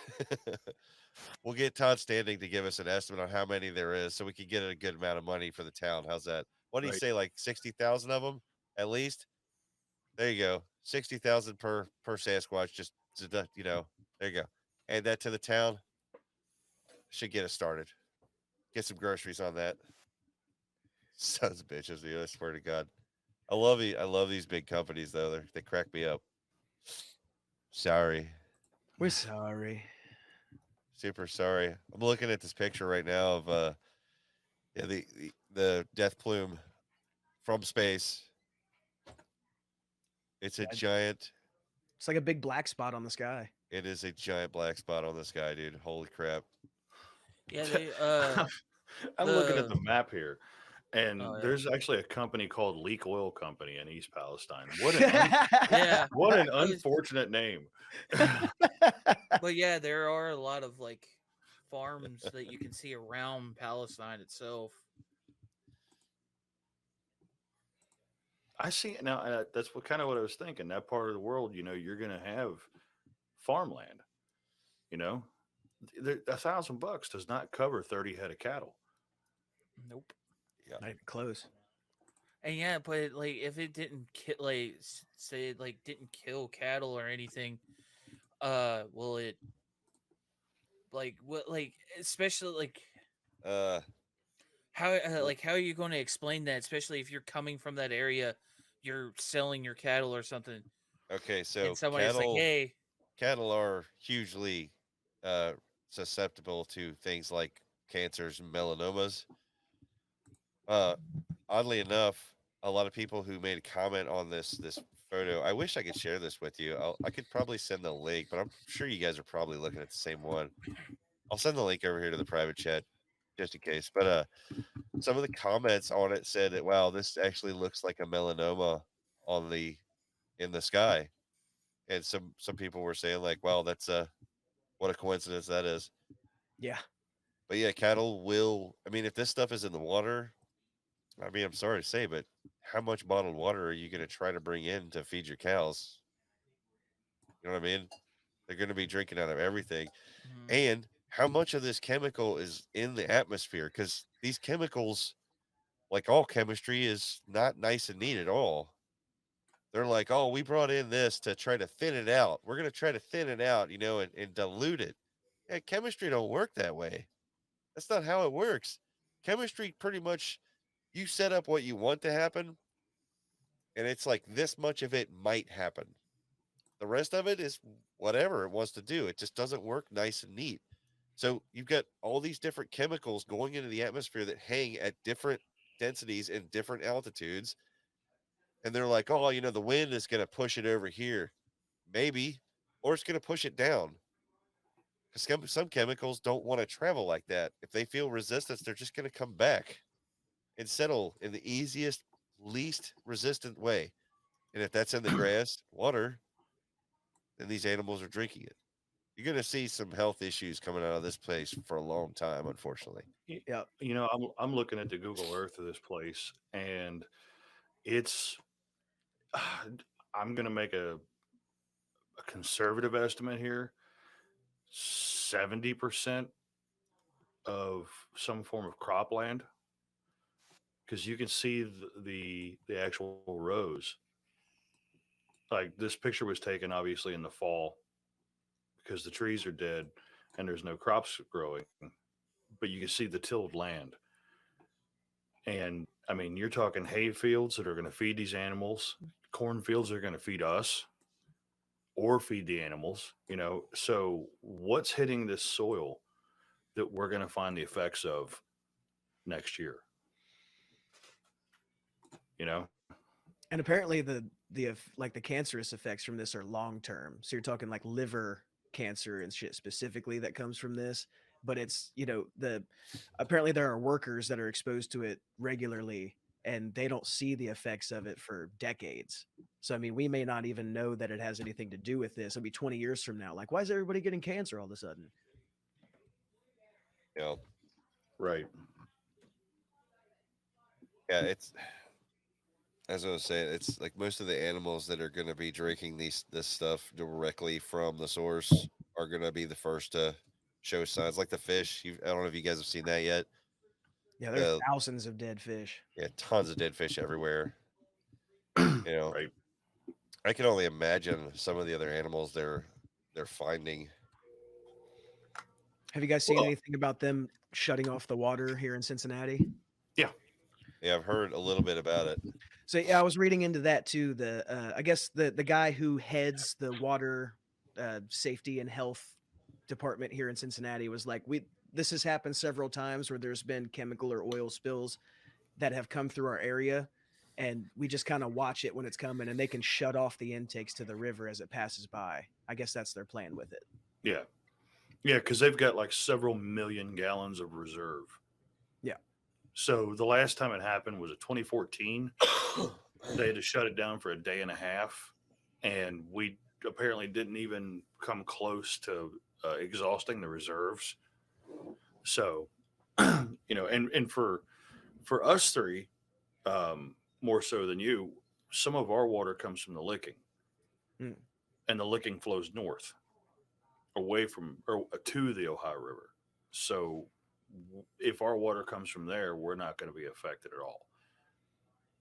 We'll get Todd Standing to give us an estimate on how many there is, so we can get a good amount of money for the town. How's that? What do you Right. say? Like 60,000 of them, at least. There you go. 60,000 per Sasquatch. Just there you go. Add that to the town. Should get us started. Get some groceries on that. Sons of bitches, dude. I swear to God. I love these big companies though. They crack me up. Sorry. We're sorry. Super sorry. I'm looking at this picture right now of the death plume from space. It's a Yeah. giant. It's like a big black spot on the sky. It is a giant black spot on the sky, dude. Holy crap. Yeah, they I'm looking at the the map here, and oh yeah. there's actually a company called Leak Oil Company in East Palestine. What an Yeah. what an I was- unfortunate name. But yeah, there are a lot of like farms that you can see around Palestine itself. I see now. That's what I was thinking. That part of the world, you're going to have farmland. You know, $1,000 does not cover 30 head of cattle. Nope. Yeah. Not even close. And yeah, but like if it didn't like say it like didn't kill cattle or anything, will it like what like especially like Uh, how like how are you going to explain that, especially if you're coming from that area, you're selling your cattle or something, okay, and so somebody's like, hey, cattle are hugely uh, susceptible to things like cancers and melanomas. Uh, oddly enough, a lot of people who made a comment on this photo. I wish I could share this with you. I could probably send the link, but I'm sure you guys are probably looking at the same one. I'll send the link over here to the private chat just in case. But some of the comments on it said that wow, this actually looks like a melanoma on the in the sky, and some people were saying like, wow, that's what a coincidence that is. Yeah. But yeah, cattle will. I mean, if this stuff is in the water, I mean, I'm sorry to say, but how much bottled water are you going to try to bring in to feed your cows? You know what I mean? They're going to be drinking out of everything. mm, And how much of this chemical is in the atmosphere? Because these chemicals, like all chemistry, is not nice and neat at all. They're like, oh, we brought in this to try to thin it out. We're going to try to thin it out, and dilute it. Yeah, chemistry don't work that way. That's not how it works. Chemistry pretty much you set up what you want to happen, and it's like this much of it might happen. The rest of it is whatever it wants to do. It just doesn't work nice and neat. So you've got all these different chemicals going into the atmosphere that hang at different densities and different altitudes. And they're like, oh, the wind is going to push it over here. Maybe, or it's going to push it down. Because some chemicals don't want to travel like that. If they feel resistance, they're just going to come back and settle in the easiest, least resistant way. And if that's in the grass, water, then these animals are drinking it. You're going to see some health issues coming out of this place for a long time, unfortunately. Yeah. I'm looking at the Google Earth of this place, and it's. I'm going to make a conservative estimate here. 70% of some form of cropland, because you can see the actual rows. Like this picture was taken obviously in the fall because the trees are dead and there's no crops growing, but you can see the tilled land. And I mean, you're talking hay fields that are going to feed these animals, cornfields that are going to feed us or feed the animals, So what's hitting this soil that we're going to find the effects of next year? You know? And apparently like the cancerous effects from this are long term. So you're talking like liver cancer and shit specifically that comes from this. But it's, the apparently there are workers that are exposed to it regularly and they don't see the effects of it for decades. So I mean, we may not even know that it has anything to do with this. It'll be 20 years from now. Like, why is everybody getting cancer all of a sudden? You know, Right. yeah, it's as I was saying, it's like most of the animals that are going to be drinking this stuff directly from the source are going to be the first to show signs, like the fish. I don't know if you guys have seen that yet. Yeah, there's thousands of dead fish. Yeah, tons of dead fish everywhere. You know, Right. I can only imagine some of the other animals they're finding. Have you guys seen Well, anything about them shutting off the water here in Cincinnati? yeah. Yeah, I've heard a little bit about it. So yeah, I was reading into that too. I guess the guy who heads the water safety and health department here in Cincinnati was like, this has happened several times where there's been chemical or oil spills that have come through our area, and we just kind of watch it when it's coming, and they can shut off the intakes to the river as it passes by. I guess that's their plan with it. Yeah. Yeah. Because they've got like several million gallons of reserve. Yeah. So the last time it happened was 2014. They had to shut it down for a day and a half. And we apparently didn't even come close to exhausting the reserves. So, and for us three, more so than you, some of our water comes from the Licking, Mm. and the Licking flows north away from or to the Ohio River. So if our water comes from there, we're not going to be affected at all.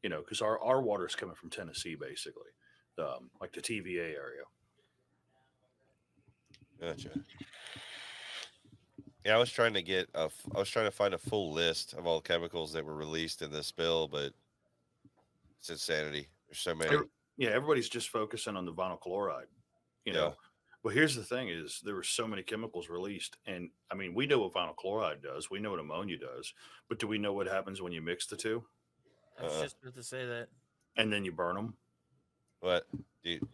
Because our water is coming from Tennessee, basically, like the TVA area. Gotcha. Yeah, I was trying to I was trying to find a full list of all chemicals that were released in this spill, but it's insanity. There's so many. Yeah, everybody's just focusing on the vinyl chloride, you Yeah. know. But here's the thing: is there were so many chemicals released, and I mean, we know what vinyl chloride does, we know what ammonia does, but do we know what happens when you mix the two I was just about to say that. and then you burn them? What? Do you,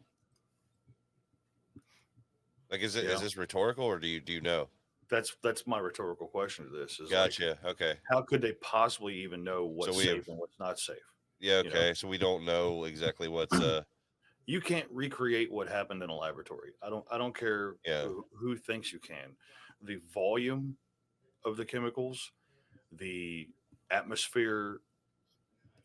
like, is Yeah. this rhetorical, or do you know? That's my rhetorical question to this: is Gotcha. Okay. how could they possibly even know what's we safe have- and what's not safe? Yeah. You know? Okay. So we don't know exactly what's You can't recreate what happened in a laboratory. I don't care Yeah. who thinks you can. The volume of the chemicals, the atmosphere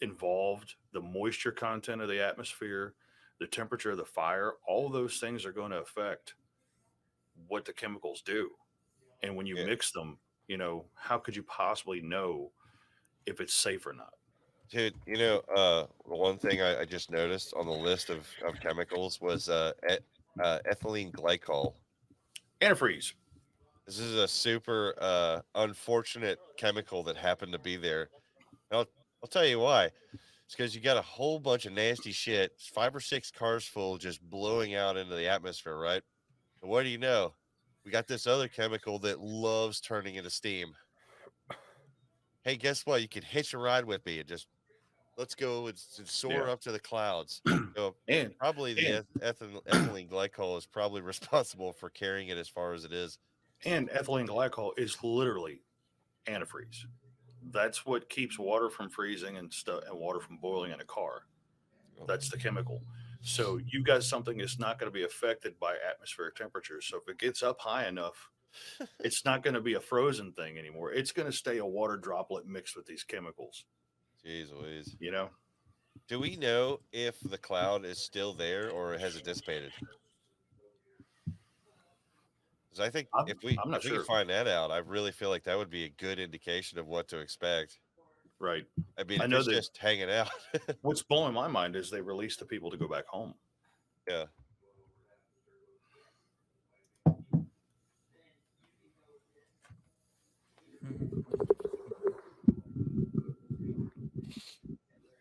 involved, the moisture content of the atmosphere, the temperature of the fire, all those things are going to affect what the chemicals do. And when you Yeah. mix them, how could you possibly know if it's safe or not? Dude, one thing I just noticed on the list of chemicals was ethylene glycol. Antifreeze. This is a super unfortunate chemical that happened to be there. And I'll tell you why. It's because you got a whole bunch of nasty shit, 5 or 6 cars full, just blowing out into the atmosphere, right? And what do you know? We got this other chemical that loves turning into steam. Hey, guess what? You can hitch a ride with me and just let's go and soar Yeah. up to the clouds. So And probably the ethylene glycol is probably responsible for carrying it as far as it is. and ethylene glycol is literally antifreeze. That's what keeps water from freezing and stuff and water from boiling in a car. That's the chemical. So you got something that's not going to be affected by atmospheric temperature. So if it gets up high enough, it's not going to be a frozen thing anymore. It's going to stay a water droplet mixed with these chemicals. Jeez Louise. Do we know if the cloud is still there or has it dissipated? Because I think I'm if we not can sure. find that out, I really feel like that would be a good indication of what to expect. Right. I mean, I if know it's that just hanging out. what's blowing my mind is they released the people to go back home. Yeah.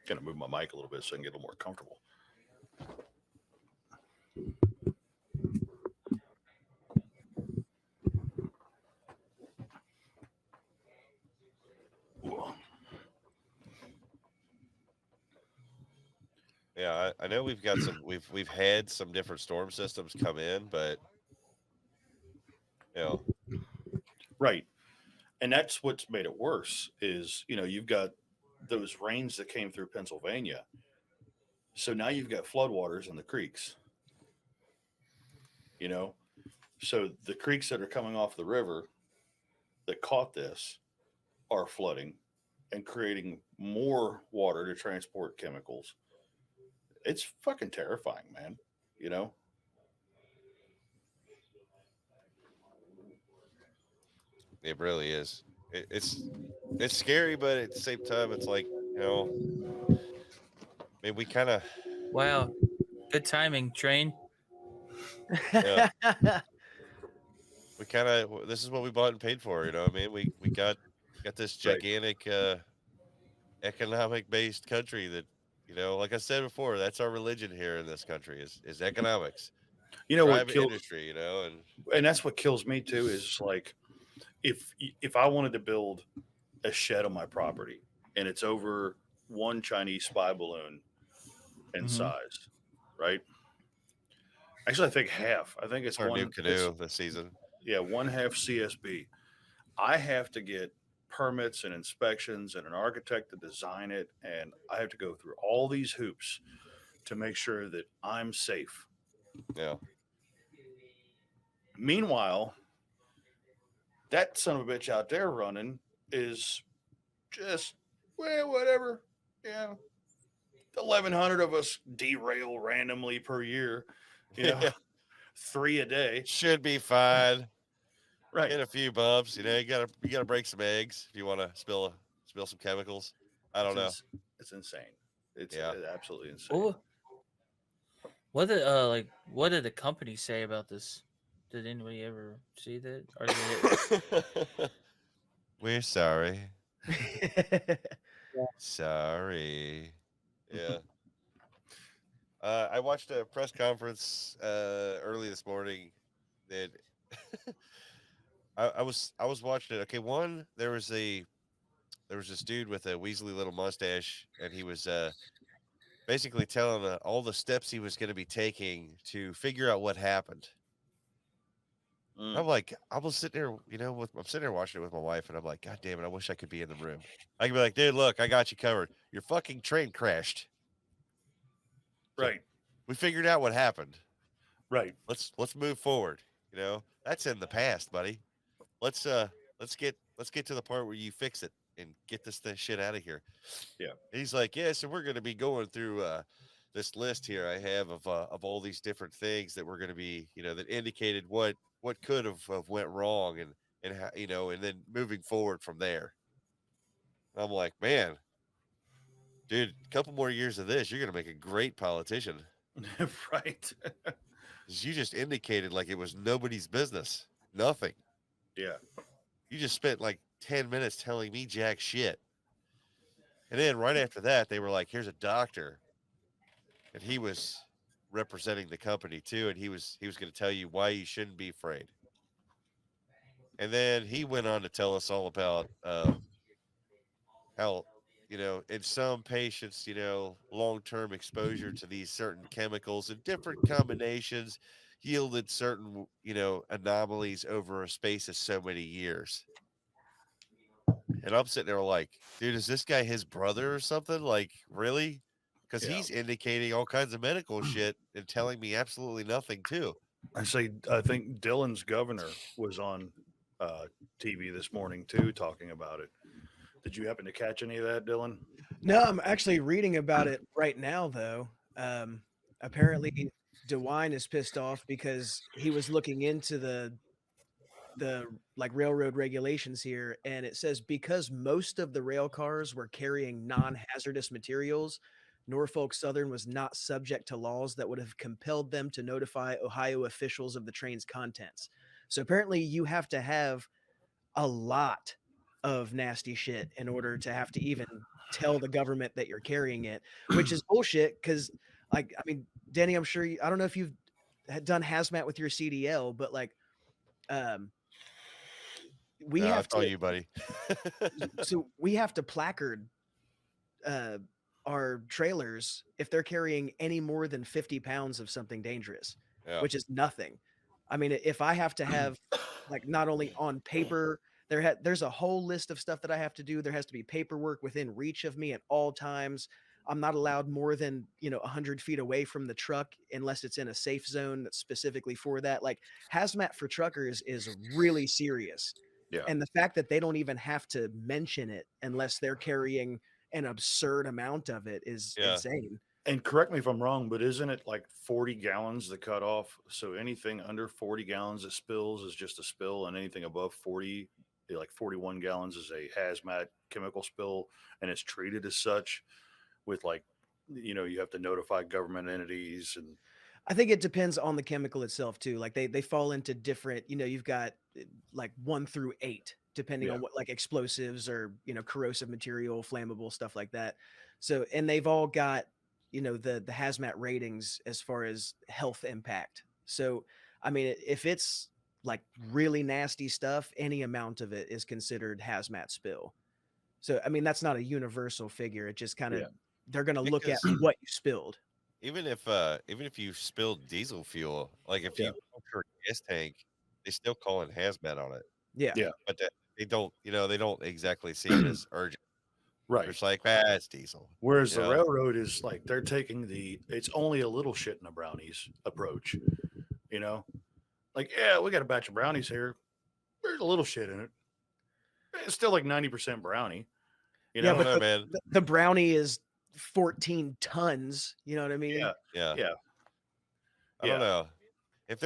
Gonna move my mic a little bit so I can get a little more comfortable. Whoa. Yeah, I know we've got some we've had some different storm systems come in, but you know, Right. And that's what's made it worse is, you've got those rains that came through Pennsylvania. So now you've got floodwaters in the creeks, you know? So the creeks that are coming off the river that caught this are flooding and creating more water to transport chemicals. It's fucking terrifying, man. You know? it really is. It's scary, but at the same time, it's like, I mean, we kind of Wow. Good timing, train. Yeah. This is what we bought and paid for. You know what I mean? We got this Right. gigantic economic based country that, like I said before, that's our religion here in this country is economics. You know what Private kills, industry, and that's what kills me too. Is like, if I wanted to build a shed on my property and it's over one Chinese spy balloon in Mhm. size, right? Actually, I think half. I think it's our one. new canoe this season. Yeah, one half CSB. I have to get permits and inspections and an architect to design it, and I have to go through all these hoops to make sure that I'm safe. Yeah. Meanwhile, that son of a bitch out there running is just, well, whatever. Yeah, 1,100 of us derail randomly per year. You know, Yeah. 3 a day. Should be fine. Right. Get a few bumps. You know, you gotta break some eggs if you want to spill some chemicals. I don't know. It's insane. It's Yeah. absolutely insane. What what did the company say about this? Did anybody ever see that? Or did We're sorry. Sorry. Yeah. I watched a press conference early this morning that I was watching it. Okay, one, there was this dude with a weaselly little mustache, and he was basically telling all the steps he was going to be taking to figure out what happened. I'm like, I was sitting there, I'm sitting there watching it with my wife, and I'm like, God damn it, I wish I could be in the room. I could be like, dude, look, I got you covered. Your fucking train crashed. Right. We figured out what happened. Right. Let's move forward. That's in the past, buddy. Let's get to the part where you fix it and get this shit out of here. Yeah. And he's like, yeah, so we're going to be going through this list here I have of all these different things that we're going to be, that indicated what could have went wrong and how, and then moving forward from there. And I'm like, man, dude, a couple more years of this, you're going to make a great politician. Right. You just indicated like it was nobody's business. Nothing. Yeah. You just spent like 10 minutes telling me jack shit. And then right after that, they were like, here's a doctor. And he was representing the company too. And he was going to tell you why you shouldn't be afraid. And then he went on to tell us all about how, in some patients, long-term exposure to these certain chemicals and different combinations yielded certain, anomalies over a space of so many years. And I'm sitting there like, dude, is this guy his brother or something? Like, really? Because he's indicating all kinds of medical shit and telling me absolutely nothing too. I think Dillon's governor was on TV this morning too, talking about it. Did you happen to catch any of that, Dillon? No, I'm actually reading about it right now, though. Apparently, DeWine is pissed off because he was looking into the like railroad regulations here, and it says because most of the rail cars were carrying non-hazardous materials, Norfolk Southern was not subject to laws that would have compelled them to notify Ohio officials of the train's contents. So apparently, you have to have a lot of nasty shit in order to have to even tell the government that you're carrying it, which is bullshit. Because, like, I mean, Danny, I'm sure I don't know if you've done hazmat with your CDL, but like, we have I'll to, tell you, buddy. so we have to placard our trailers if they're carrying any more than 50 pounds of something dangerous, which is nothing. I mean, if I have to have, like, not only on paper, there's a whole list of stuff that I have to do. There has to be paperwork within reach of me at all times. I'm not allowed more than 100 feet away from the truck unless it's in a safe zone that's specifically for that. Like, hazmat for truckers is really serious. Yeah. And the fact that they don't even have to mention it unless they're carrying an absurd amount of it is insane. And correct me if I'm wrong, but isn't it like 40 gallons the cutoff? So anything under 40 gallons that spills is just a spill, and anything above 40, like 41 gallons, is a hazmat chemical spill, and it's treated as such. With, like, you have to notify government entities. And I think it depends on the chemical itself too. Like they fall into different, you've got like 1 through 8, depending on what, like, explosives or, corrosive material, flammable, stuff like that. So, and they've all got, the hazmat ratings as far as health impact. So, I mean, if it's like really nasty stuff, any amount of it is considered hazmat spill. So, I mean, that's not a universal figure. It just kind of, they're going to look at what you spilled. Even if you spilled diesel fuel, like if you puncture a gas tank, they still call it hazmat on it. Yeah. But they don't exactly see it as urgent. Right. It's like, it's diesel. Whereas the railroad is like, they're taking it's only a little shit in the brownies approach, like, we got a batch of brownies here. There's a little shit in it. It's still like 90% brownie, but man. The brownie is 14 tons. You know what I mean? Yeah. Yeah. I don't know. if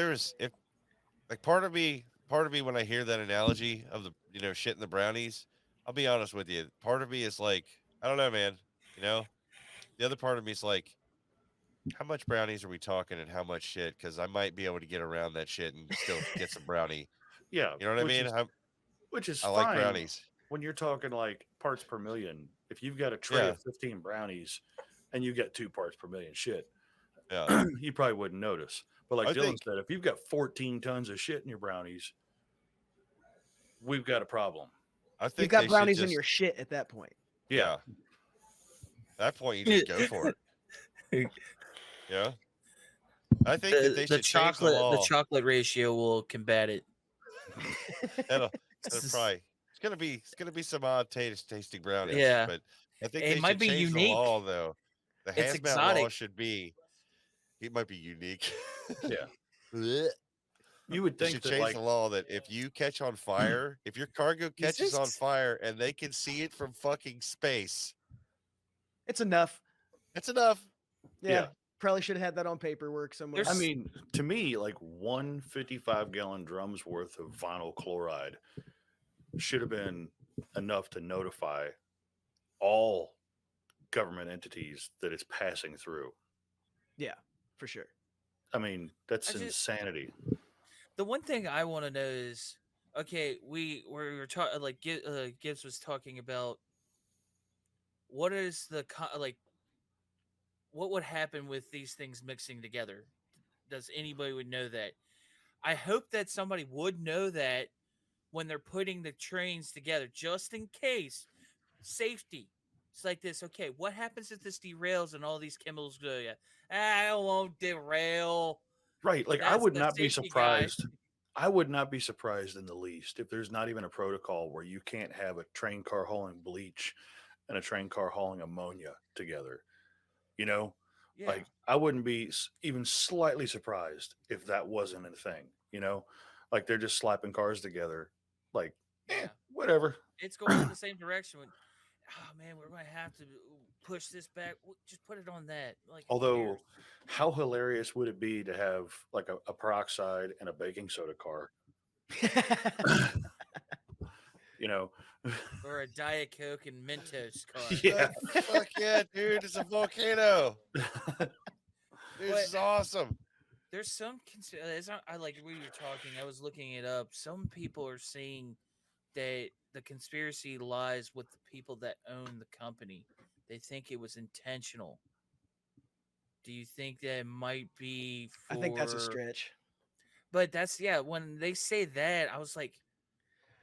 like part of me when I hear that analogy of the shit in the brownies, I'll be honest with you. Part of me is like, I don't know, man. You know, the other part of me is like, how much brownies are we talking and how much shit? Because I might be able to get around that shit and still get some brownie. Yeah, You know what I mean? which is I like fine brownies. when you're talking like parts per million. If you've got a tray Yeah, of 15 brownies and you get 2 parts per million shit, yeah. you probably wouldn't notice. But like I Dylan think said, if you've got 14 tons of shit in your brownies, we've got a problem. I You've think got they should brownies in just your shit at that point. Yeah. yeah. At that point, you just go for it. Yeah. I think that they should change the The law. chocolate ratio will combat it. That'll probably it's gonna be some odd tasting brownies, Yeah, but I think it they might should be change the law unique. though. The It's hazmat law exotic. should be it might be unique. Yeah. Blech. You would They think should that change like the law that if you catch on fire, if your cargo Is catches on this? fire and they can see it from fucking space, It's enough. that's enough. Yeah, yeah. probably should have had that on paperwork somewhere. I There's mean, to me, like 1 55-gallon drum's worth of vinyl chloride should have been enough to notify all government entities that it's passing through. Yeah, for sure. I mean, that's I just insanity. the one thing I want to know is okay. We were talking like Gibbs was talking about what is like what would happen with these things mixing together. Does anybody would know that? I hope that somebody would know that when they're putting the trains together, just in case safety. It's like this. Okay, what happens if this derails and all these chemicals go? Yeah, I won't derail. Right. Like I That's would the not be safety guy. surprised. I would not be surprised in the least if there's not even a protocol where you can't have a train car hauling bleach and a train car hauling ammonia together. You know, Yeah, like I wouldn't be even slightly surprised if that wasn't a thing. Like they're just slapping cars together. Like, yeah. whatever. It's going in the same direction. Oh man, we're gonna have to push this back. Just put it on that. Like, who cares? Although, how hilarious would it be to have like a peroxide and a baking soda car? You know, Or a Diet Coke and Mentos car. yeah. Fuck yeah, dude! It's a volcano. Dude, this is awesome. There's some. I like we were talking. I was looking it up. Some people are saying that the conspiracy lies with the people that own the company. They think it was intentional. Do you think that might be I think that's a for? stretch But that's yeah. When they say that, I was like,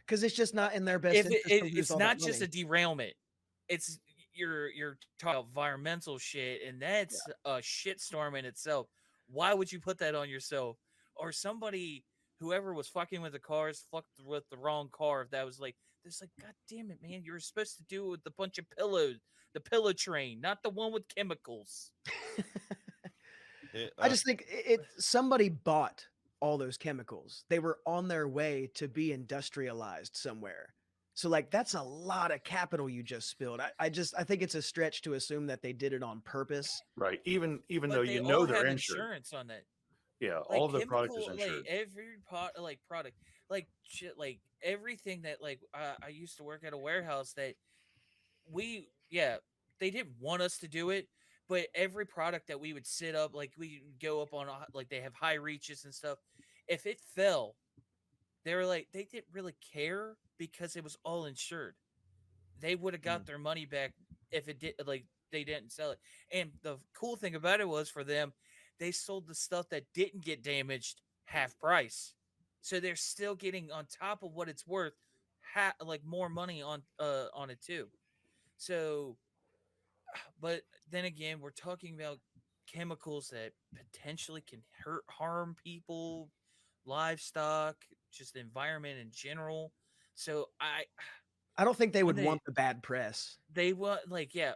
because it's just not in their best if interest to lose it's all not that just a money. derailment, it's you're talking about environmental shit, and Yeah. that's a shitstorm in itself. Why would you put that on yourself or somebody? Whoever was fucking with the cars fucked with the wrong car. If that was like, this, like, god damn it, man! You were supposed to do it with the bunch of pillows, the pillow train, not the one with chemicals. Yeah, I just think somebody bought all those chemicals. They were on their way to be industrialized somewhere. So like that's a lot of capital you just spilled. I think it's a stretch to assume that they did it on purpose. Right. Even though But they all they're have insured. insurance on that. Yeah, all Like of their product is chemical, like insured. every like product, like shit, like everything that like I used to work at a warehouse that we yeah they didn't want us to do it, but every product that we would sit up like we would go up on like they have high reaches and stuff. If it fell, they were like they didn't really care because it was all insured. They would have got Mm. their money back if it did like they didn't sell it. And the cool thing about it was for them, they sold the stuff that didn't get damaged half price. So they're still getting on top of what it's worth, like more money on it too. So, but then again, we're talking about chemicals that potentially can harm people, livestock, just the environment in general. So I don't think they when would want the bad press. they want like yeah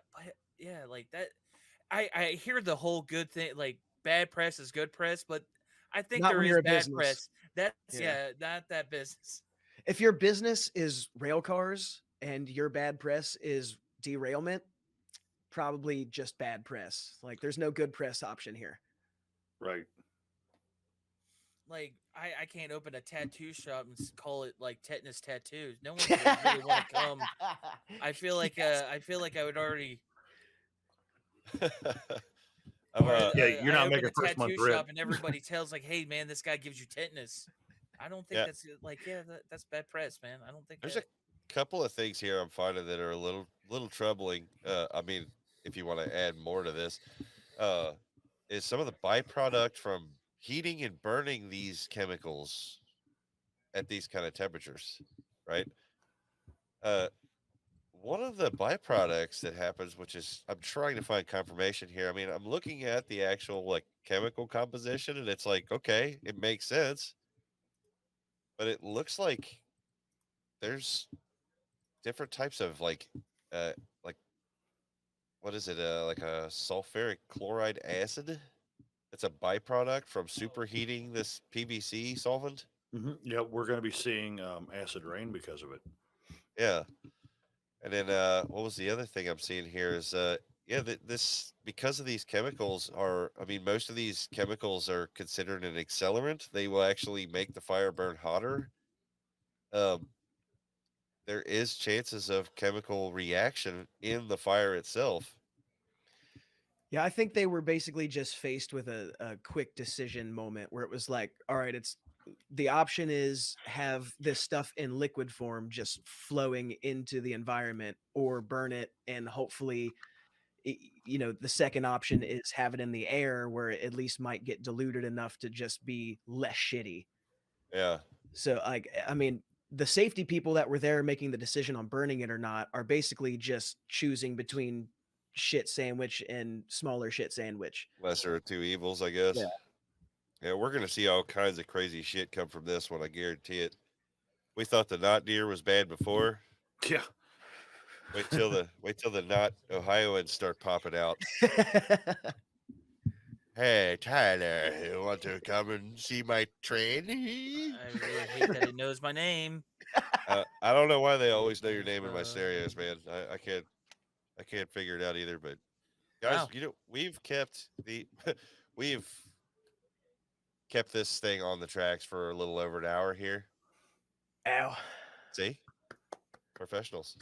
like that I hear the whole good thing like bad press is good press, but I think Not there when is you're a bad business. press. That's Yeah. not that business. If your business is rail cars and your bad press is derailment, probably just bad press. Like there's no good press option here. Right. like I can't open a tattoo shop and call it like tetanus tattoos. No one's gonna really want to come. I feel like I would already. I'm Or Yeah, you're I not open making a first month tattoo rent. shop and everybody tells like, "Hey man, this guy gives you tetanus." I don't think Yeah. that's like that's bad press, man. I don't think There's that. a couple of things here I'm finding that are a little troubling. I mean, if you want to add more to this, uh, is some of the byproduct from heating and burning these chemicals at these kind of temperatures, right? Uh, One of the byproducts that happens, which is I'm trying to find confirmation here. I mean, I'm looking at the actual like chemical composition, and it's like, okay, it makes sense, but it looks like there's different types of uh, like what is it? Like a sulfuric chloride acid. It's a byproduct from superheating this PVC solvent. Yeah, we're going to be seeing acid rain because of it. Yeah. And then what was the other thing I'm seeing here is yeah, this because of these chemicals are, I mean, most of these chemicals are considered an accelerant. They will actually make the fire burn hotter. Um, there is chances of chemical reaction in the fire itself. Yeah, I think they were basically just faced with a quick decision moment where it was like, all right, it's the option is have this stuff in liquid form just flowing into the environment or burn it and hopefully the second option is have it in the air where it at least might get diluted enough to just be less shitty. Yeah. So like I mean the safety people that were there making the decision on burning it or not are basically just choosing between shit sandwich and smaller shit sandwich. Lesser of two evils, I Yeah. guess. Yeah, we're gonna see all kinds of crazy shit come from this one. I guarantee it. We thought the knot deer was bad before. Yeah. Wait till the not Ohioans start popping out. Hey Tyler, you want to come and see my train? I really hate that it knows my name. I don't know why they always know your name in my stereos, man. I can't figure it out either. But guys, Wow. you know we've kept we've kept this thing on the tracks for a little over an hour here. Ow. See, professionals.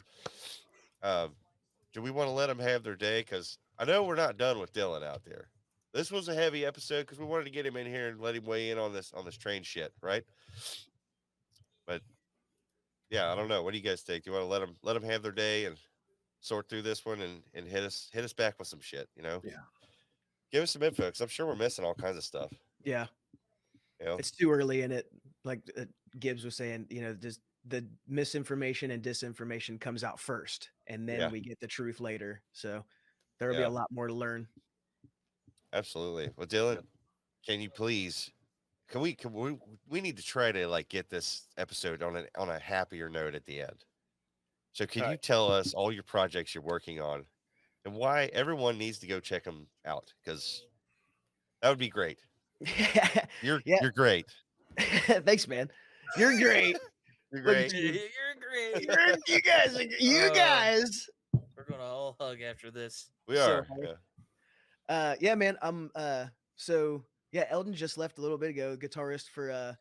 Do we want to let them have their day? Because I know we're not done with Dillon out there. This was a heavy episode because we wanted to get him in here and let him weigh in on this train shit, right? But yeah, I don't know. What do you guys think? Do you want to let them have their day and sort through this one and hit us back with some shit? You know? Yeah. Give us some info because I'm sure we're missing all kinds of stuff. Yeah. You know? It's too early in it. Like Gibbs was saying, just the misinformation and disinformation comes out first, and then we get the truth later. So there will be a lot more to learn. Absolutely. Well, Dillon, can you please? Can we need to try to like get this episode on a happier note at the end. So can you tell us all your projects you're working on and why everyone needs to go check them out? Because that would be great. You're great. Thanks, man. You're great. You're great. You're great. You guys. We're gonna all hug after this. We are. Yeah, man. Eldon just left a little bit ago. Guitarist for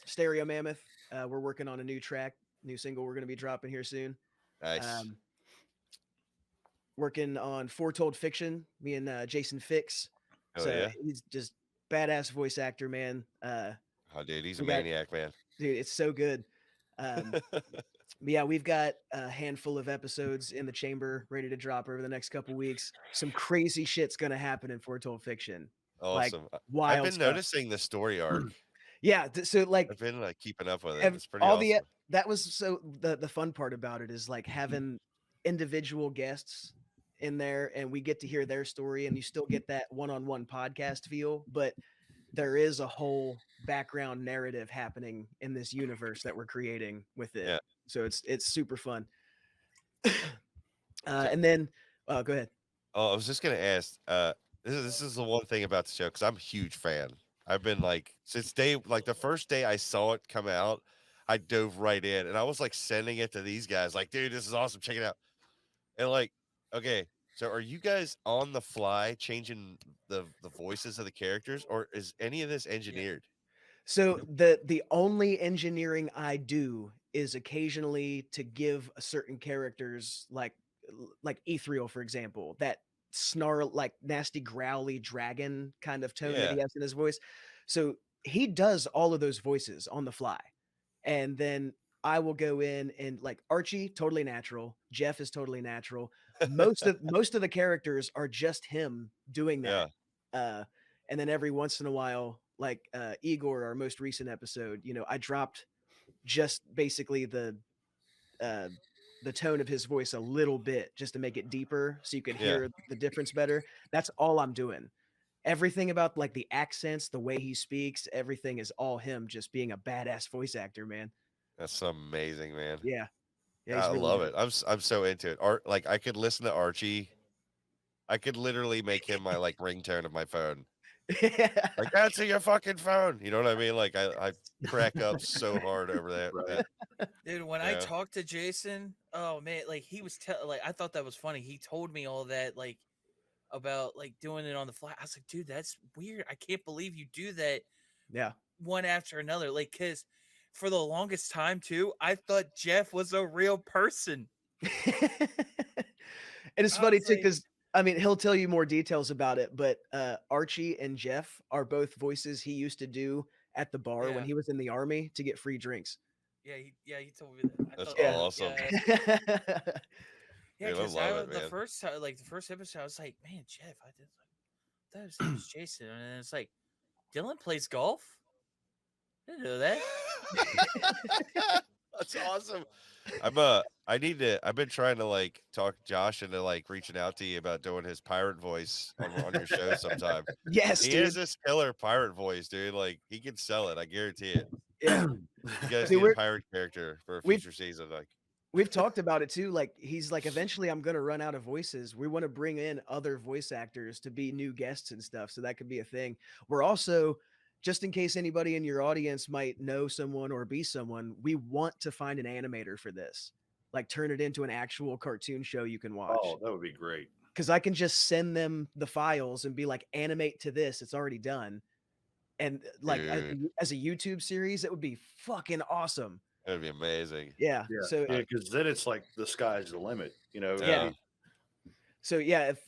Stereo Mammoth. We're working on a new single we're gonna be dropping here soon. Nice. Working on Foretold Fiction. Me and Jason Fix. He's just badass voice actor, man. Dude, he's a maniac, man. Dude, it's so good. Yeah, we've got a handful of episodes in the chamber ready to drop over the next couple weeks. Some crazy shit's gonna happen in Foretold Fiction. Awesome. Like, wild I've been stuff. noticing the story arc. Yeah, so like I've been like keeping up with it. It's pretty all awesome. that was so the fun part about it is like having individual guests in there, and we get to hear their story, and you still get that one-on-one podcast feel, but there is a whole background narrative happening in this universe that we're creating with it. Yeah. So it's super fun. And then go ahead. Oh, I was just gonna ask. This is the one thing about the show because I'm a huge fan. I've been like since the first day I saw it come out, I dove right in and I was like sending it to these guys, like, dude, this is awesome. Check it out. And like, okay, So are you guys on the fly changing the voices of the characters, or is any of this Yeah. engineered? So the only engineering I do is occasionally to give a certain characters like Ethereal, for example, that snarl like nasty growly dragon kind of tone that Yeah. he has in his voice. So he does all of those voices on the fly. And then I will go in and like Archie, totally natural. Jeff is totally natural. Most of the characters are just him doing that. Yeah. And then every once in a while, like Igor, our most recent episode, I dropped just basically uh, the tone of his voice a little bit just to make it deeper so you could Yeah. hear the difference better. That's all I'm doing. Everything about like the accents, the way he speaks, everything is all him just being a badass voice actor, man. That's amazing, man. Yeah. Yeah, he's I really love good. it. I'm so into it. Art, like I could listen to Archie. I could literally make him my like ringtone of my phone. Like answer your fucking phone. You know what I mean? Like I crack up so hard over that. Right. Dude, when I Yeah. talked to Jason, oh man, like he was like I thought that was funny. He told me all that like about like doing it on the fly. I was like, dude, that's weird. I can't believe you do that Yeah. one after another. Like, cause for the longest time too, I thought Jeff was a real person. And it's I funny was too, like, because I mean he'll tell you more details about it, but Archie and Jeff are both voices he used to do at the bar when Yeah. he was in the army to get free drinks. yeah, he told me that. I That's thought that was- awesome. yeah, yeah, Dude, I because love it, the man. first time, like the first episode, I was like, man, Jeff, I did like that his name was Jason, and then it's like Dylan plays golf. I didn't know that. That's awesome. I've been trying to like talk Josh into like reaching out to you about doing his pirate voice on your show sometime. Yes, He dude. has this killer pirate voice, dude. Like he can sell it, I guarantee it. Yeah. You guys Dude, need a pirate character for a we've- future season. Like We've talked about it too. Like he's like, eventually I'm gonna run out of voices. We want to bring in other voice actors to be new guests and stuff. So that could be a thing. We're also, just in case anybody in your audience might know someone or be someone, we want to find an animator for this. Like turn it into an actual cartoon show you can watch. Oh, that would be great. Because I can just send them the files and be like, animate to this. It's already done. And like Dude. as a YouTube series, it would be fucking awesome. that'd be amazing. Yeah. Yeah. So Because then it's like the sky's the limit. You know. Yeah. So yeah, if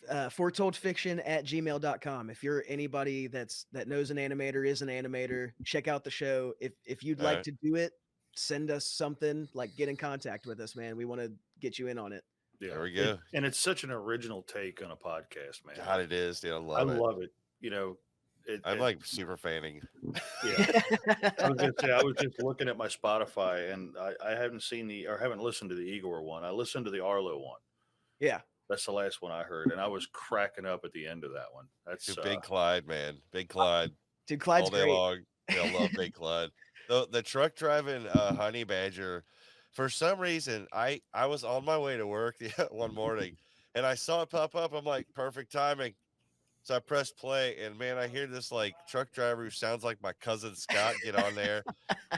foretoldfiction@gmail.com. If you're anybody that knows an animator, is an animator, check out the show. If you'd like Alright. to do it, send us something, like get in contact with us, man. We want to get you in on it. Yeah. There we go. And it's such an original take on a podcast, man. God, it is, dude. I I love it. love it. You know, I'm like super fanning. yeah. I was gonna say, I was just looking at my Spotify and I haven't seen haven't listened to the Igor one. I listened to the Arlo one. Yeah. That's the last one I heard, and I was cracking up at the end of that one. That's Dude, Big Clyde, man. Big Clyde. Dude, Clyde's all day great. long. Yeah, I love Big Clyde. The truck driving honey badger. For some reason, I was on my way to work one morning, and I saw it pop up. I'm like, perfect timing. So I pressed play, and man, I hear this like truck driver who sounds like my cousin Scott get on there.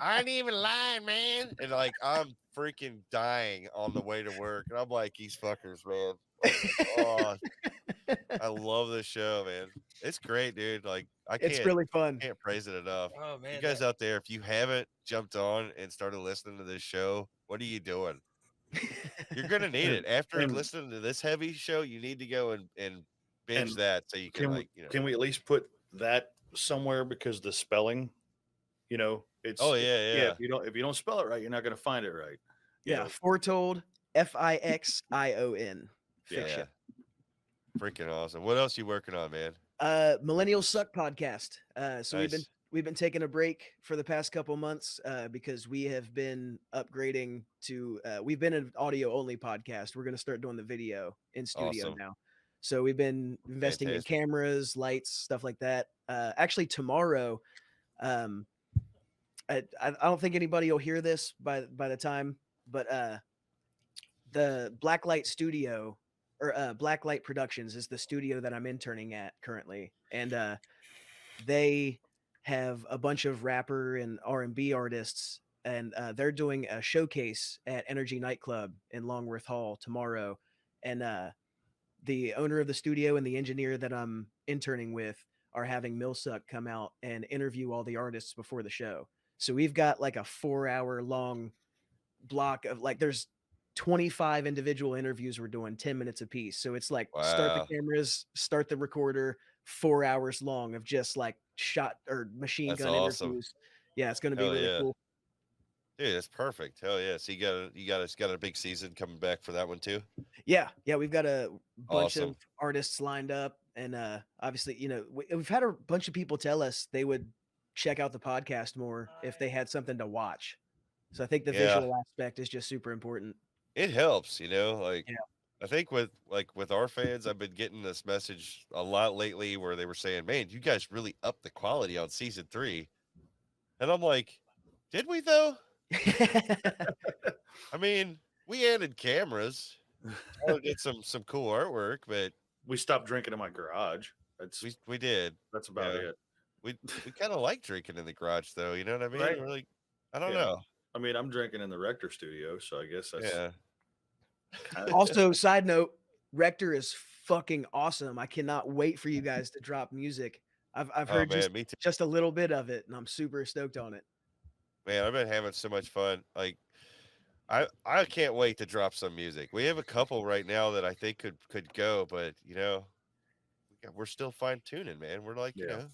I ain't even lying, man. And like I'm freaking dying on the way to work, and I'm like, these fuckers, man. Oh, I love this show, man. It's great, dude. Like I It's really fun. can't praise it enough. Oh man, You guys out there, if you haven't jumped on and started listening to this show, what are you doing? You're gonna need it after and- listening to this heavy show. You need to go and binge And that so you can, can like, we, can we at least put that somewhere, because the spelling, you know, it's Oh, yeah. If you don't spell it right, you're not going to find it right. You Yeah. know, Foretold, FIXION. Fiction. freaking awesome. What else you working on, man? Millennials Suck Podcast. So Nice. we've been taking a break for the past couple months because we have been upgrading to we've been an audio only podcast. We're going to start doing the video in studio Awesome. now. So we've been investing Fantastic. in cameras, lights, stuff like that. Actually tomorrow, I don't think anybody will hear this by the time, but the Blacklight Studio or Blacklight Productions is the studio that I'm interning at currently, and they have a bunch of rapper and R&B artists, and they're doing a showcase at Energy Nightclub in Longworth Hall tomorrow, and the owner of the studio and the engineer that I'm interning with are having Millsuck come out and interview all the artists before the show. So we've got like a 4-hour long block of like there's 25 individual interviews we're doing 10 minutes a piece. So it's like start the Wow. cameras, start the recorder, 4 hours long of just like shot or machine That's gun awesome. interviews. Yeah, it's going to be Hell really yeah. cool. Dude, that's perfect. Hell yeah. So you got a big season coming back for that one too? Yeah, we've got a bunch Awesome. of artists lined up, and obviously, you know, we've had a bunch of people tell us they would check out the podcast more if they had something to watch. So I think the Yeah. visual aspect is just super important. It helps, you know, like Yeah. I think with our fans, I've been getting this message a lot lately where they were saying, "Man, you guys really upped the quality on season 3." And I'm like, "Did we though?" I mean, we added cameras. I did some cool artwork, but We stopped drinking in my garage. That's we did. that's about Yeah. it. We kind of like drinking in the garage though, you know what I mean? Right. We're like, I don't Yeah. know. I mean, I'm drinking in the Rector studio, so I guess that's Yeah. kind of, Also, side note, Rector is fucking awesome. I cannot wait for you guys to drop music. I've Oh heard man, me too. just a little bit of it, and I'm super stoked on it. Man, I've been having so much fun. Like I can't wait to drop some music. We have a couple right now that I think could go, but you know, we're still fine tuning, man. We're like, you Yeah. know,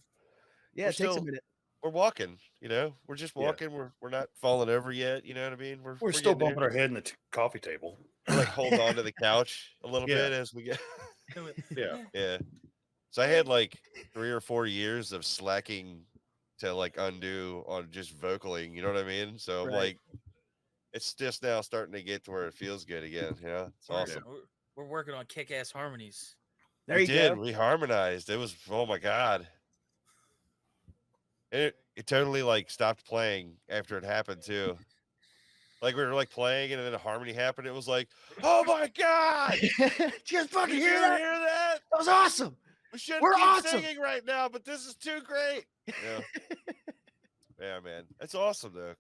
Yeah, We're it takes a still- minute. we're walking, you know, we're just Yeah. walking. We're not falling over yet. You know what I mean? we're still getting there. bumping our head in the coffee table. We're like holding on to the couch a little Yeah. bit as we get. Yeah. Yeah. So I had like 3 or 4 years of slacking to like undo on just vocaling, you know what I mean? So Right. like it's just now starting to get to where it feels good again. You know, it's awesome. We're working on kick-ass harmonies. There we you did. go. We harmonized. It was oh my god. It totally like stopped playing after it happened too. Like we were like playing and then a harmony happened. It was like, oh my god! Just fucking Did hear you that? hear that? That was awesome. We shouldn't We're keep awesome. singing right now, but this is too great. Yeah. Yeah, man. That's awesome though.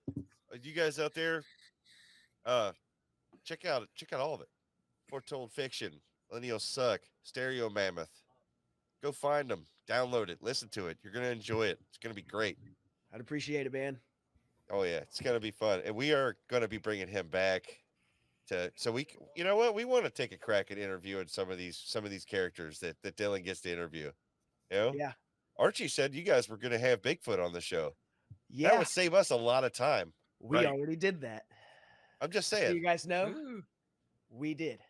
You guys out there, check out all of it. Foretold Fiction, Millennials Suck, Stereo Mammoth. Go find them, download it, listen to it. You're gonna enjoy it. It's gonna be great. I'd appreciate it, man. Oh yeah, it's gonna be fun, and we are gonna be bringing him back so we, you know what, we want to take a crack at interviewing some of these characters that Dillon gets to interview. You know? Yeah. Archie said you guys were gonna have Bigfoot on the show. That Yeah, would save us a lot of time. we Right. already did that. I'm just So saying, you guys know, Ooh. we did.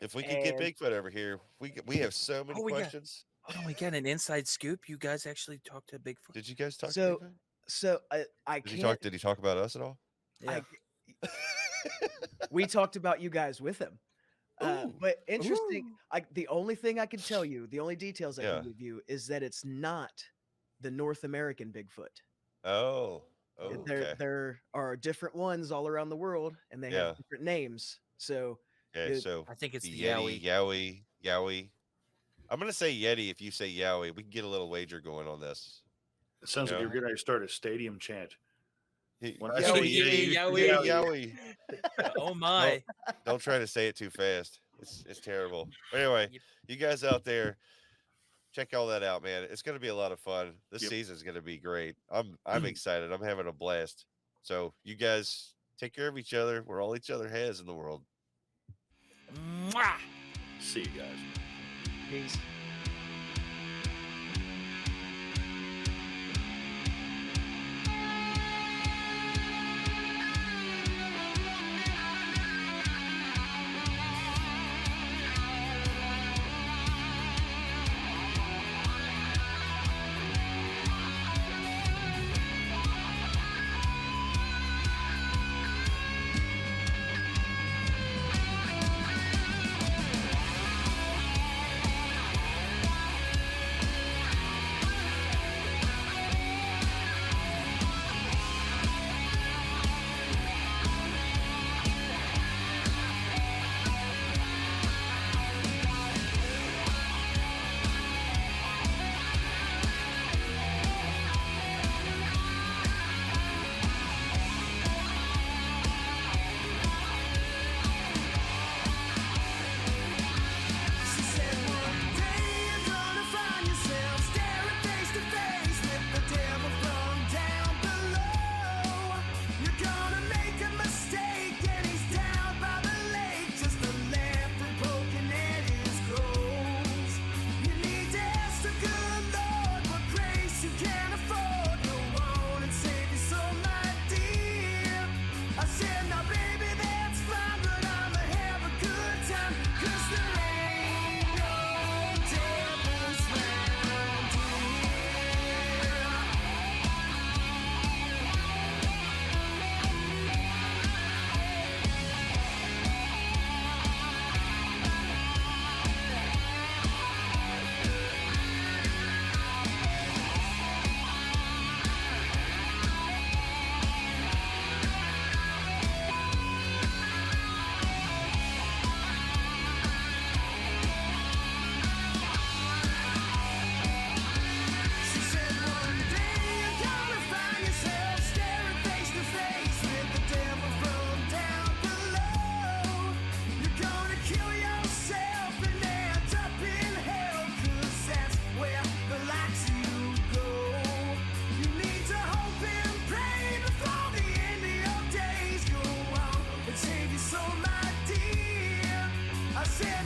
if we could get And- Bigfoot over here, we have so many we got- questions. Hold on, we got an inside scoop. You guys actually talked to Bigfoot? Did you guys talk So, to Bigfoot? So I Did he can't. talk? Did he talk about us at all? Yeah. We talked about you guys with him. Ooh. But interesting. Ooh. The only thing I can tell you, the only details I Yeah. can give you is that it's not the North American Bigfoot. Oh, okay. There are different ones all around the world, and they Yeah. have different names. So Okay, it- so I think it's the the Yeti, Yowie. Yowie. I'm gonna say Yeti if you say Yowie. We can get a little wager going on this. It sounds Yeah. like you're getting ready to start a stadium chant. When I Yowie, say Yowie, Yowie, Yowie. Oh my! Don't try to say it too fast. It's terrible. But anyway, Yep. you guys out there, check all that out, man. It's gonna be a lot of fun. This Yep. season's gonna be great. I'm excited. I'm having a blast. So you guys take care of each other. We're all each other has in the world. Mwah! See you guys. peace.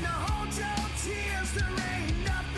Now hold your tears, there ain't nothing